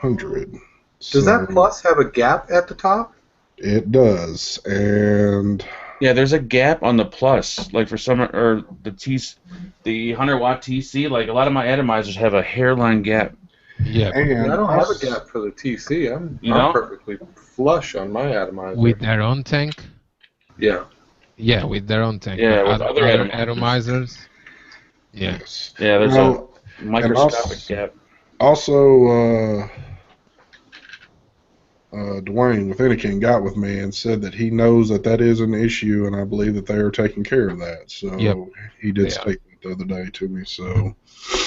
100. Does that Plus have a gap at the top? It does, and yeah, there's a gap on the Plus, like for some, or the 100 watt TC. Like a lot of my atomizers have a hairline gap. Yeah, and I don't have a gap for the TC. I'm perfectly flush on my atomizer. With their own tank. Yeah. Yeah, with their own tank. Yeah, with other atomizers. Yeah. Yes. Yeah, there's a microscopic gap. Also, Dwayne with Anakin got with me and said that he knows that is an issue, and I believe that they are taking care of that. So he did state that the other day to me. So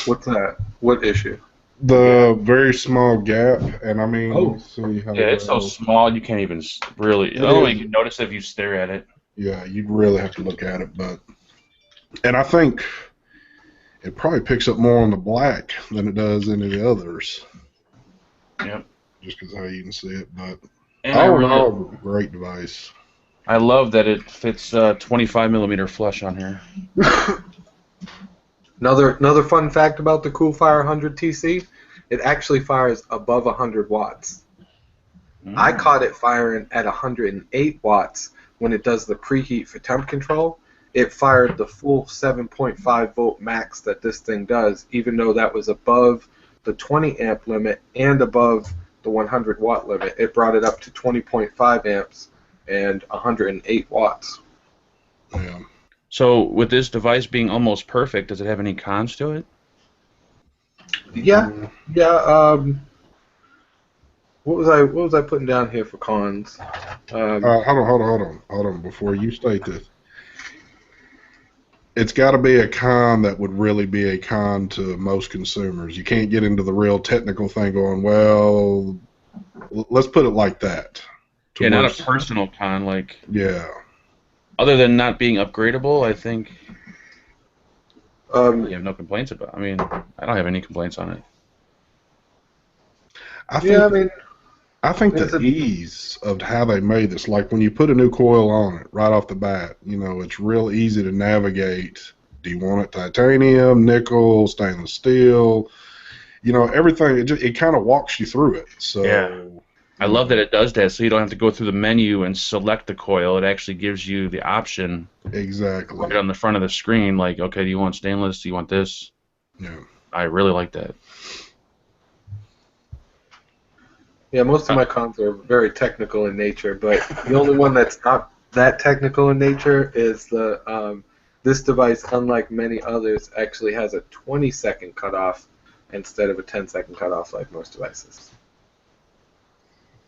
what's that? What issue? The very small gap, and I mean, see how it's so small you can't even really. The only way you can notice it if you stare at it. Yeah, you really have to look at it, and I think it probably picks up more on the black than it does any of the others. Yep. Just because how you can see it, but And all in all, great device. I love that it fits 25mm flush on here. Another fun fact about the Coolfire 100 TC, it actually fires above 100 watts. I caught it firing at 108 watts when it does the preheat for temp control. It fired the full 7.5 volt max that this thing does, even though that was above the 20 amp limit and above the 100 watt limit. It brought it up to 20.5 amps and 108 watts. Yeah. So with this device being almost perfect, does it have any cons to it? Yeah. What was I putting down here for cons? Hold on. Before you state this, it's got to be a con that would really be a con to most consumers. You can't get into the real technical thing going, well, let's put it like that. Yeah, not a personal con, like... Yeah. Other than not being upgradable, I think you have no complaints about it. I mean, I don't have any complaints on it. I think the ease of how they made this, like when you put a new coil on it right off the bat, you know, it's real easy to navigate. Do you want it titanium, nickel, stainless steel? You know, everything, it kind of walks you through it. So yeah. I love that it does that, so you don't have to go through the menu and select the coil. It actually gives you the option. Exactly. Right on the front of the screen, like, okay, do you want stainless? Do you want this? Yeah. I really like that. Yeah, most of my cons are very technical in nature, but the only one that's not that technical in nature is the this device, unlike many others, actually has a 20-second cutoff instead of a 10-second cutoff like most devices.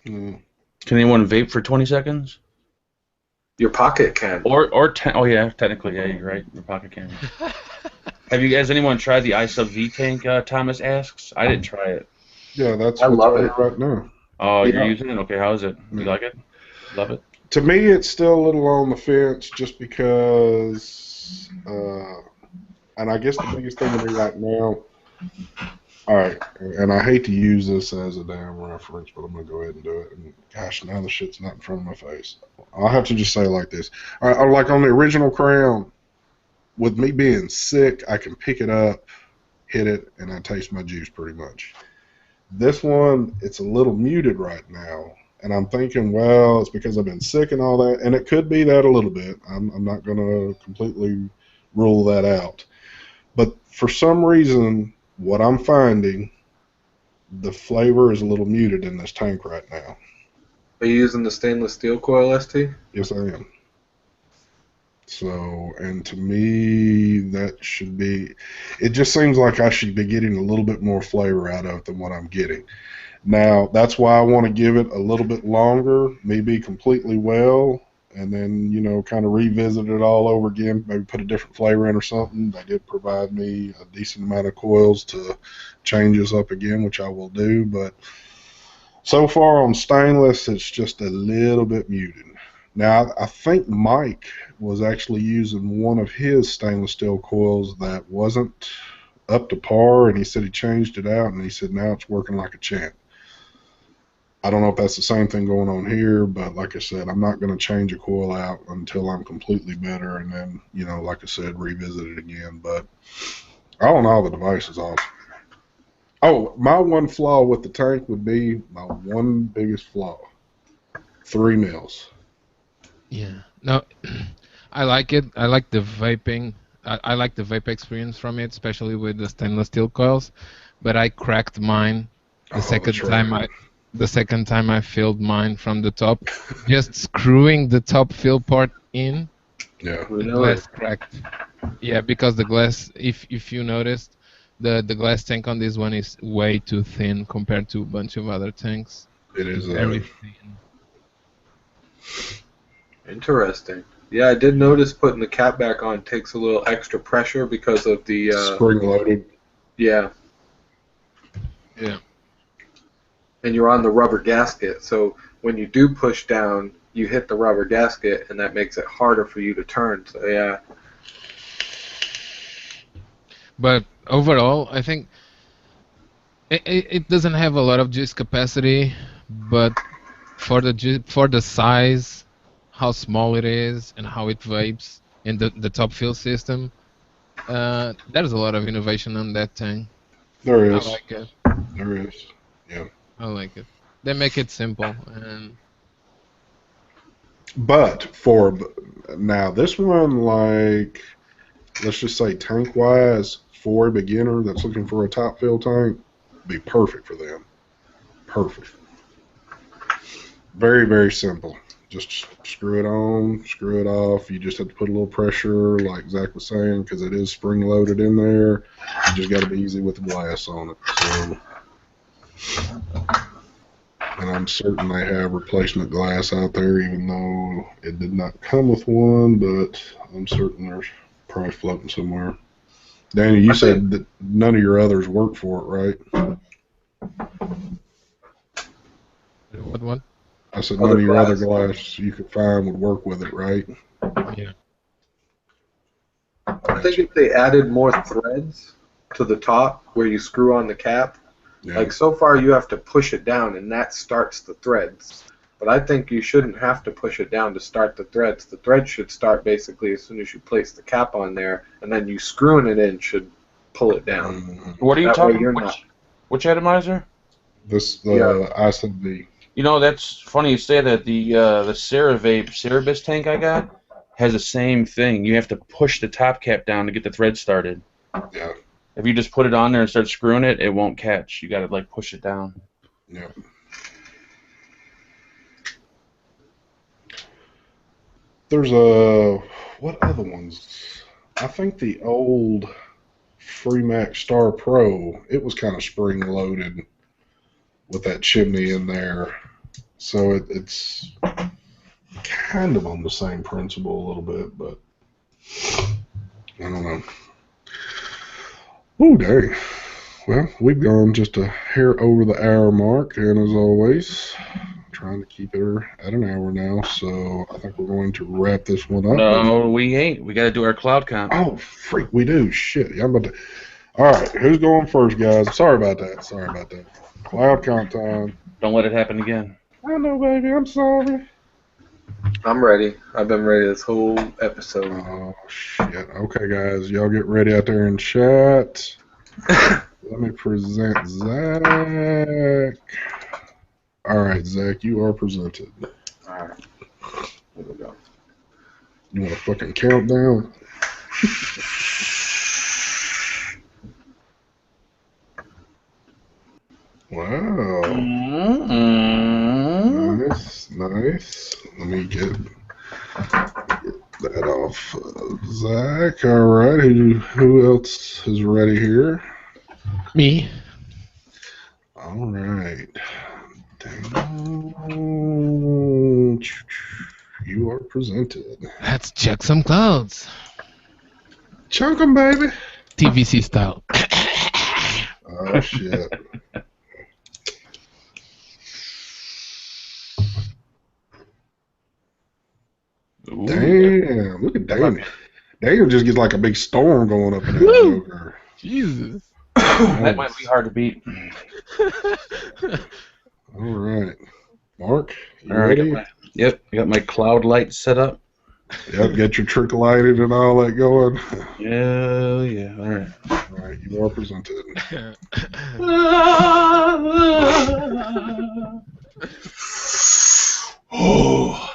Mm. Can anyone vape for 20 seconds? Your pocket can. Or 10. Oh yeah, technically, yeah, you're right. Your pocket can. Have you guys anyone tried the iSub-V tank? Thomas asks. I didn't try it. Yeah, that's I what's love right it. Right now. Oh, Yeah. you're using it? Okay, how is it? You like it? Love it? To me, it's still a little on the fence just because, and I guess the biggest thing to me right now, all right, and I hate to use this as a damn reference, but I'm going to go ahead and do it. And gosh, now the shit's not in front of my face. I'll have to just say it like this. All right, like on the original Crown, with me being sick, I can pick it up, hit it, and I taste my juice pretty much. This one, it's a little muted right now. And I'm thinking, well, it's because I've been sick and all that. And it could be that a little bit. I'm not going to completely rule that out. But for some reason, what I'm finding, the flavor is a little muted in this tank right now. Are you using the stainless steel coil, ST? Yes, I am. So, and to me, that should be, it just seems like I should be getting a little bit more flavor out of it than what I'm getting. Now, that's why I want to give it a little bit longer, maybe completely well, and then, you know, kind of revisit it all over again, maybe put a different flavor in or something. They did provide me a decent amount of coils to change this up again, which I will do, but so far on stainless, it's just a little bit muted. Now, I think Mike was actually using one of his stainless steel coils that wasn't up to par, and he said he changed it out, and he said now it's working like a champ. I don't know if that's the same thing going on here, but like I said, I'm not going to change a coil out until I'm completely better, and then, you know, like I said, revisit it again. But all in all, the device is awesome. Oh, my one flaw with the tank would be my one biggest flaw: 3 mils. Yeah. No, I like it. I like the vaping. I like the vape experience from it, especially with the stainless steel coils. But I cracked mine the second time I filled mine from the top, just screwing the top fill part in. Yeah. The glass cracked. Yeah, because the glass, if you noticed, the glass tank on this one is way too thin compared to a bunch of other tanks. It is Very thin. Interesting. Yeah, I did notice putting the cap back on takes a little extra pressure because of the spring-loaded. Yeah. Yeah. And you're on the rubber gasket, so when you do push down, you hit the rubber gasket, and that makes it harder for you to turn. So yeah. But overall, I think it doesn't have a lot of juice capacity, but for the size, how small it is, and how it vapes, and the top fill system, there's a lot of innovation on that thing. There I is. like it. There is. Yeah. I like it. They make it simple, and But for now, this one, like, let's just say tank wise, for a beginner that's looking for a top fill tank, be perfect for them. Perfect. Very, very simple. Just screw it on, screw it off. You just have to put a little pressure, like Zach was saying, because it is spring loaded in there. You just got to be easy with the glass on it. So, and I'm certain they have replacement glass out there, even though it did not come with one. But I'm certain there's probably floating somewhere. Danny, you said that none of your others work for it, right? what one? I said none of your other glass you could find would work with it, right? Yeah. I think if they added more threads to the top where you screw on the cap, Yeah. like so far you have to push it down and that starts the threads. But I think you shouldn't have to push it down to start the threads. The threads should start basically as soon as you place the cap on there, and then you screwing it in should pull it down. What are you That way talking you're about? not. Which atomizer? The ISMV. You know, that's funny you say that. The CeraVape Cerebus tank I got has the same thing. You have to push the top cap down to get the thread started. Yeah. If you just put it on there and start screwing it, it won't catch. You got to like push it down. Yeah. There's what other ones? I think the old Freemax Star Pro, it was kind of spring loaded with that chimney in there. So it's kind of on the same principle a little bit, but I don't know. Oh, dang. Well, we've gone just a hair over the hour mark, and as always, trying to keep it at an hour now, so I think we're going to wrap this one up. No, we ain't. We got to do our cloud comp. Oh, freak, we do. Shit. Yeah, I'm about to... All right, who's going first, guys? Sorry about that. Cloud count time. Don't let it happen again. I know, baby. I'm sorry. I'm ready. I've been ready this whole episode. Oh, shit. Okay, guys. Y'all get ready out there in chat. Let me present Zach. All right, Zach, you are presented. All right. Here we go. You want a fucking countdown? Wow. Nice. Let me get that off. Zach, all right. Who else is ready here? Me. All right. You are presented. Let's check some clouds. Chunk 'em, baby. TVC style. Oh, shit. Ooh. Damn. Look at Daniel. Daniel just gets like a big storm going up in that Woo! Joker. Jesus. That might be hard to beat. All right. Mark, you All right, ready? I got my cloud light set up. Yep, get your trick lighted and all that going. Yeah, yeah. All right. All right, you are presented. Oh.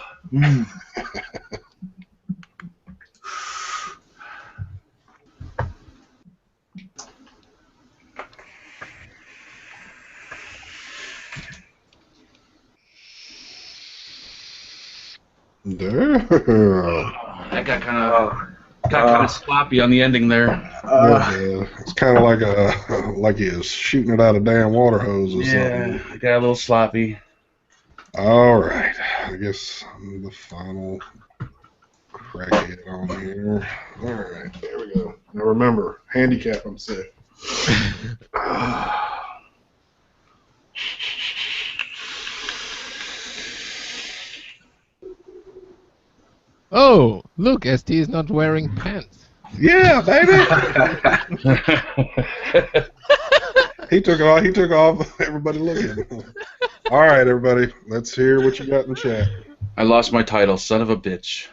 Damn. That got kind of sloppy on the ending there. Yeah, it's kind of like he is shooting it out of damn water hose or Yeah, something. I got a little sloppy. All right, I guess I'm the final crackhead on here. All right, there we go. Now remember, handicap I'm set. Oh, look, ST is not wearing pants. Yeah, baby. He took off. He took off. Everybody looking. All right, everybody. Let's hear what you got in the chat. I lost my title, son of a bitch.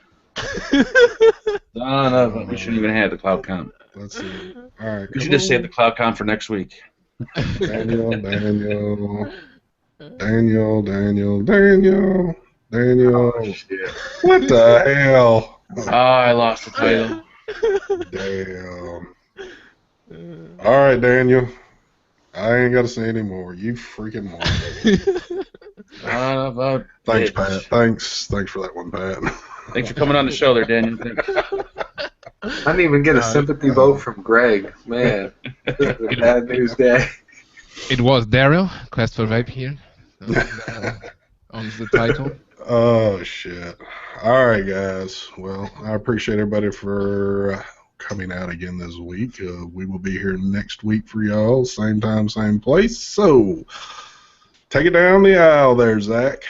Son of a... We shouldn't even have the cloud count. Let's see. All right. We should just save the cloud count for next week. Daniel. Oh, shit. What the hell? Oh, I lost the title. Damn. All right, Daniel. I ain't got to say any more. You freaking won. Son of a Thanks, bitch. Pat. Thanks for that one, Pat. Thanks for coming on the show there, Daniel. Thanks. I didn't even get a sympathy vote from Greg. Man, this is a bad news day. It was Daryl, Quest for Vape here, on the title. Oh, shit. All right, guys. Well, I appreciate everybody for coming out again this week. We will be here next week for y'all. Same time, same place. So, take it down the aisle there, Zach.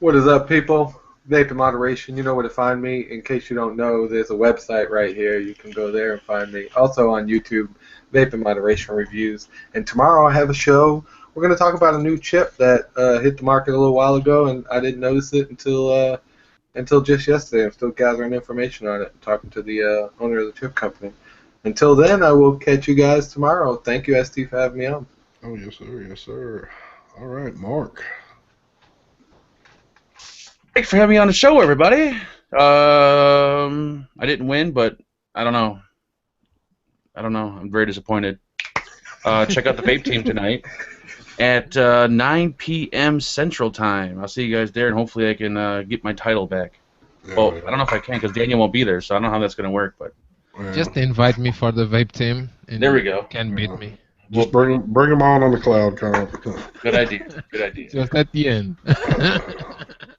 What is up, people? Vape in Moderation. You know where to find me. In case you don't know, there's a website right here. You can go there and find me. Also on YouTube, Vape in Moderation Reviews. And tomorrow I have a show. We're going to talk about a new chip that hit the market a little while ago, and I didn't notice it until just yesterday. I'm still gathering information on it and talking to the owner of the chip company. Until then, I will catch you guys tomorrow. Thank you, ST, for having me on. Oh, yes, sir. Yes, sir. All right, Mark. Thanks for having me on the show, everybody. I didn't win, but I don't know. I'm very disappointed. Check out the Vape Team tonight at 9 p.m. Central Time. I'll see you guys there, and hopefully I can get my title back. Well, I don't know if I can because Daniel won't be there, so I don't know how that's going to work. But Just invite me for the Vape Team. And there we go. You can beat me. Just bring them on the cloud comp. Good idea. Good idea. Just at the end.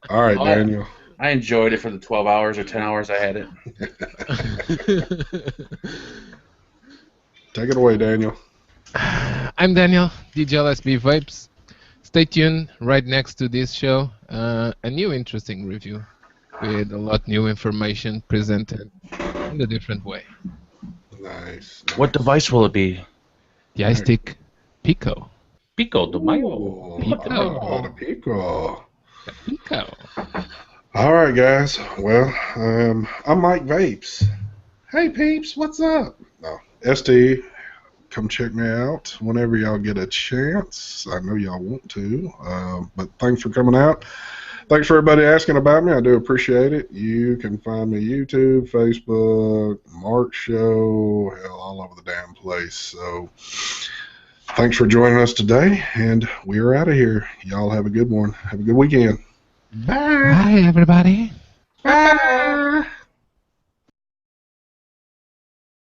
All right, Daniel. I enjoyed it for the 12 hours or 10 hours I had it. Take it away, Daniel. I'm Daniel, DJ LSB Vapes. Stay tuned. Right next to this show, a new interesting review with a lot new information presented in a different way. Nice. What device will it be? The iStick Pico. Pico de Mayo. Oh, Pico. the Pico. Pico. All right, guys. Well, I'm Mike Vapes. Hey, peeps, what's up? No, ST, come check me out whenever y'all get a chance. I know y'all want to, but thanks for coming out. Thanks for everybody asking about me. I do appreciate it. You can find me YouTube, Facebook, Mark Show, hell, all over the damn place. So thanks for joining us today, and we are out of here. Y'all have a good one. Have a good weekend. Bye, everybody. Bye.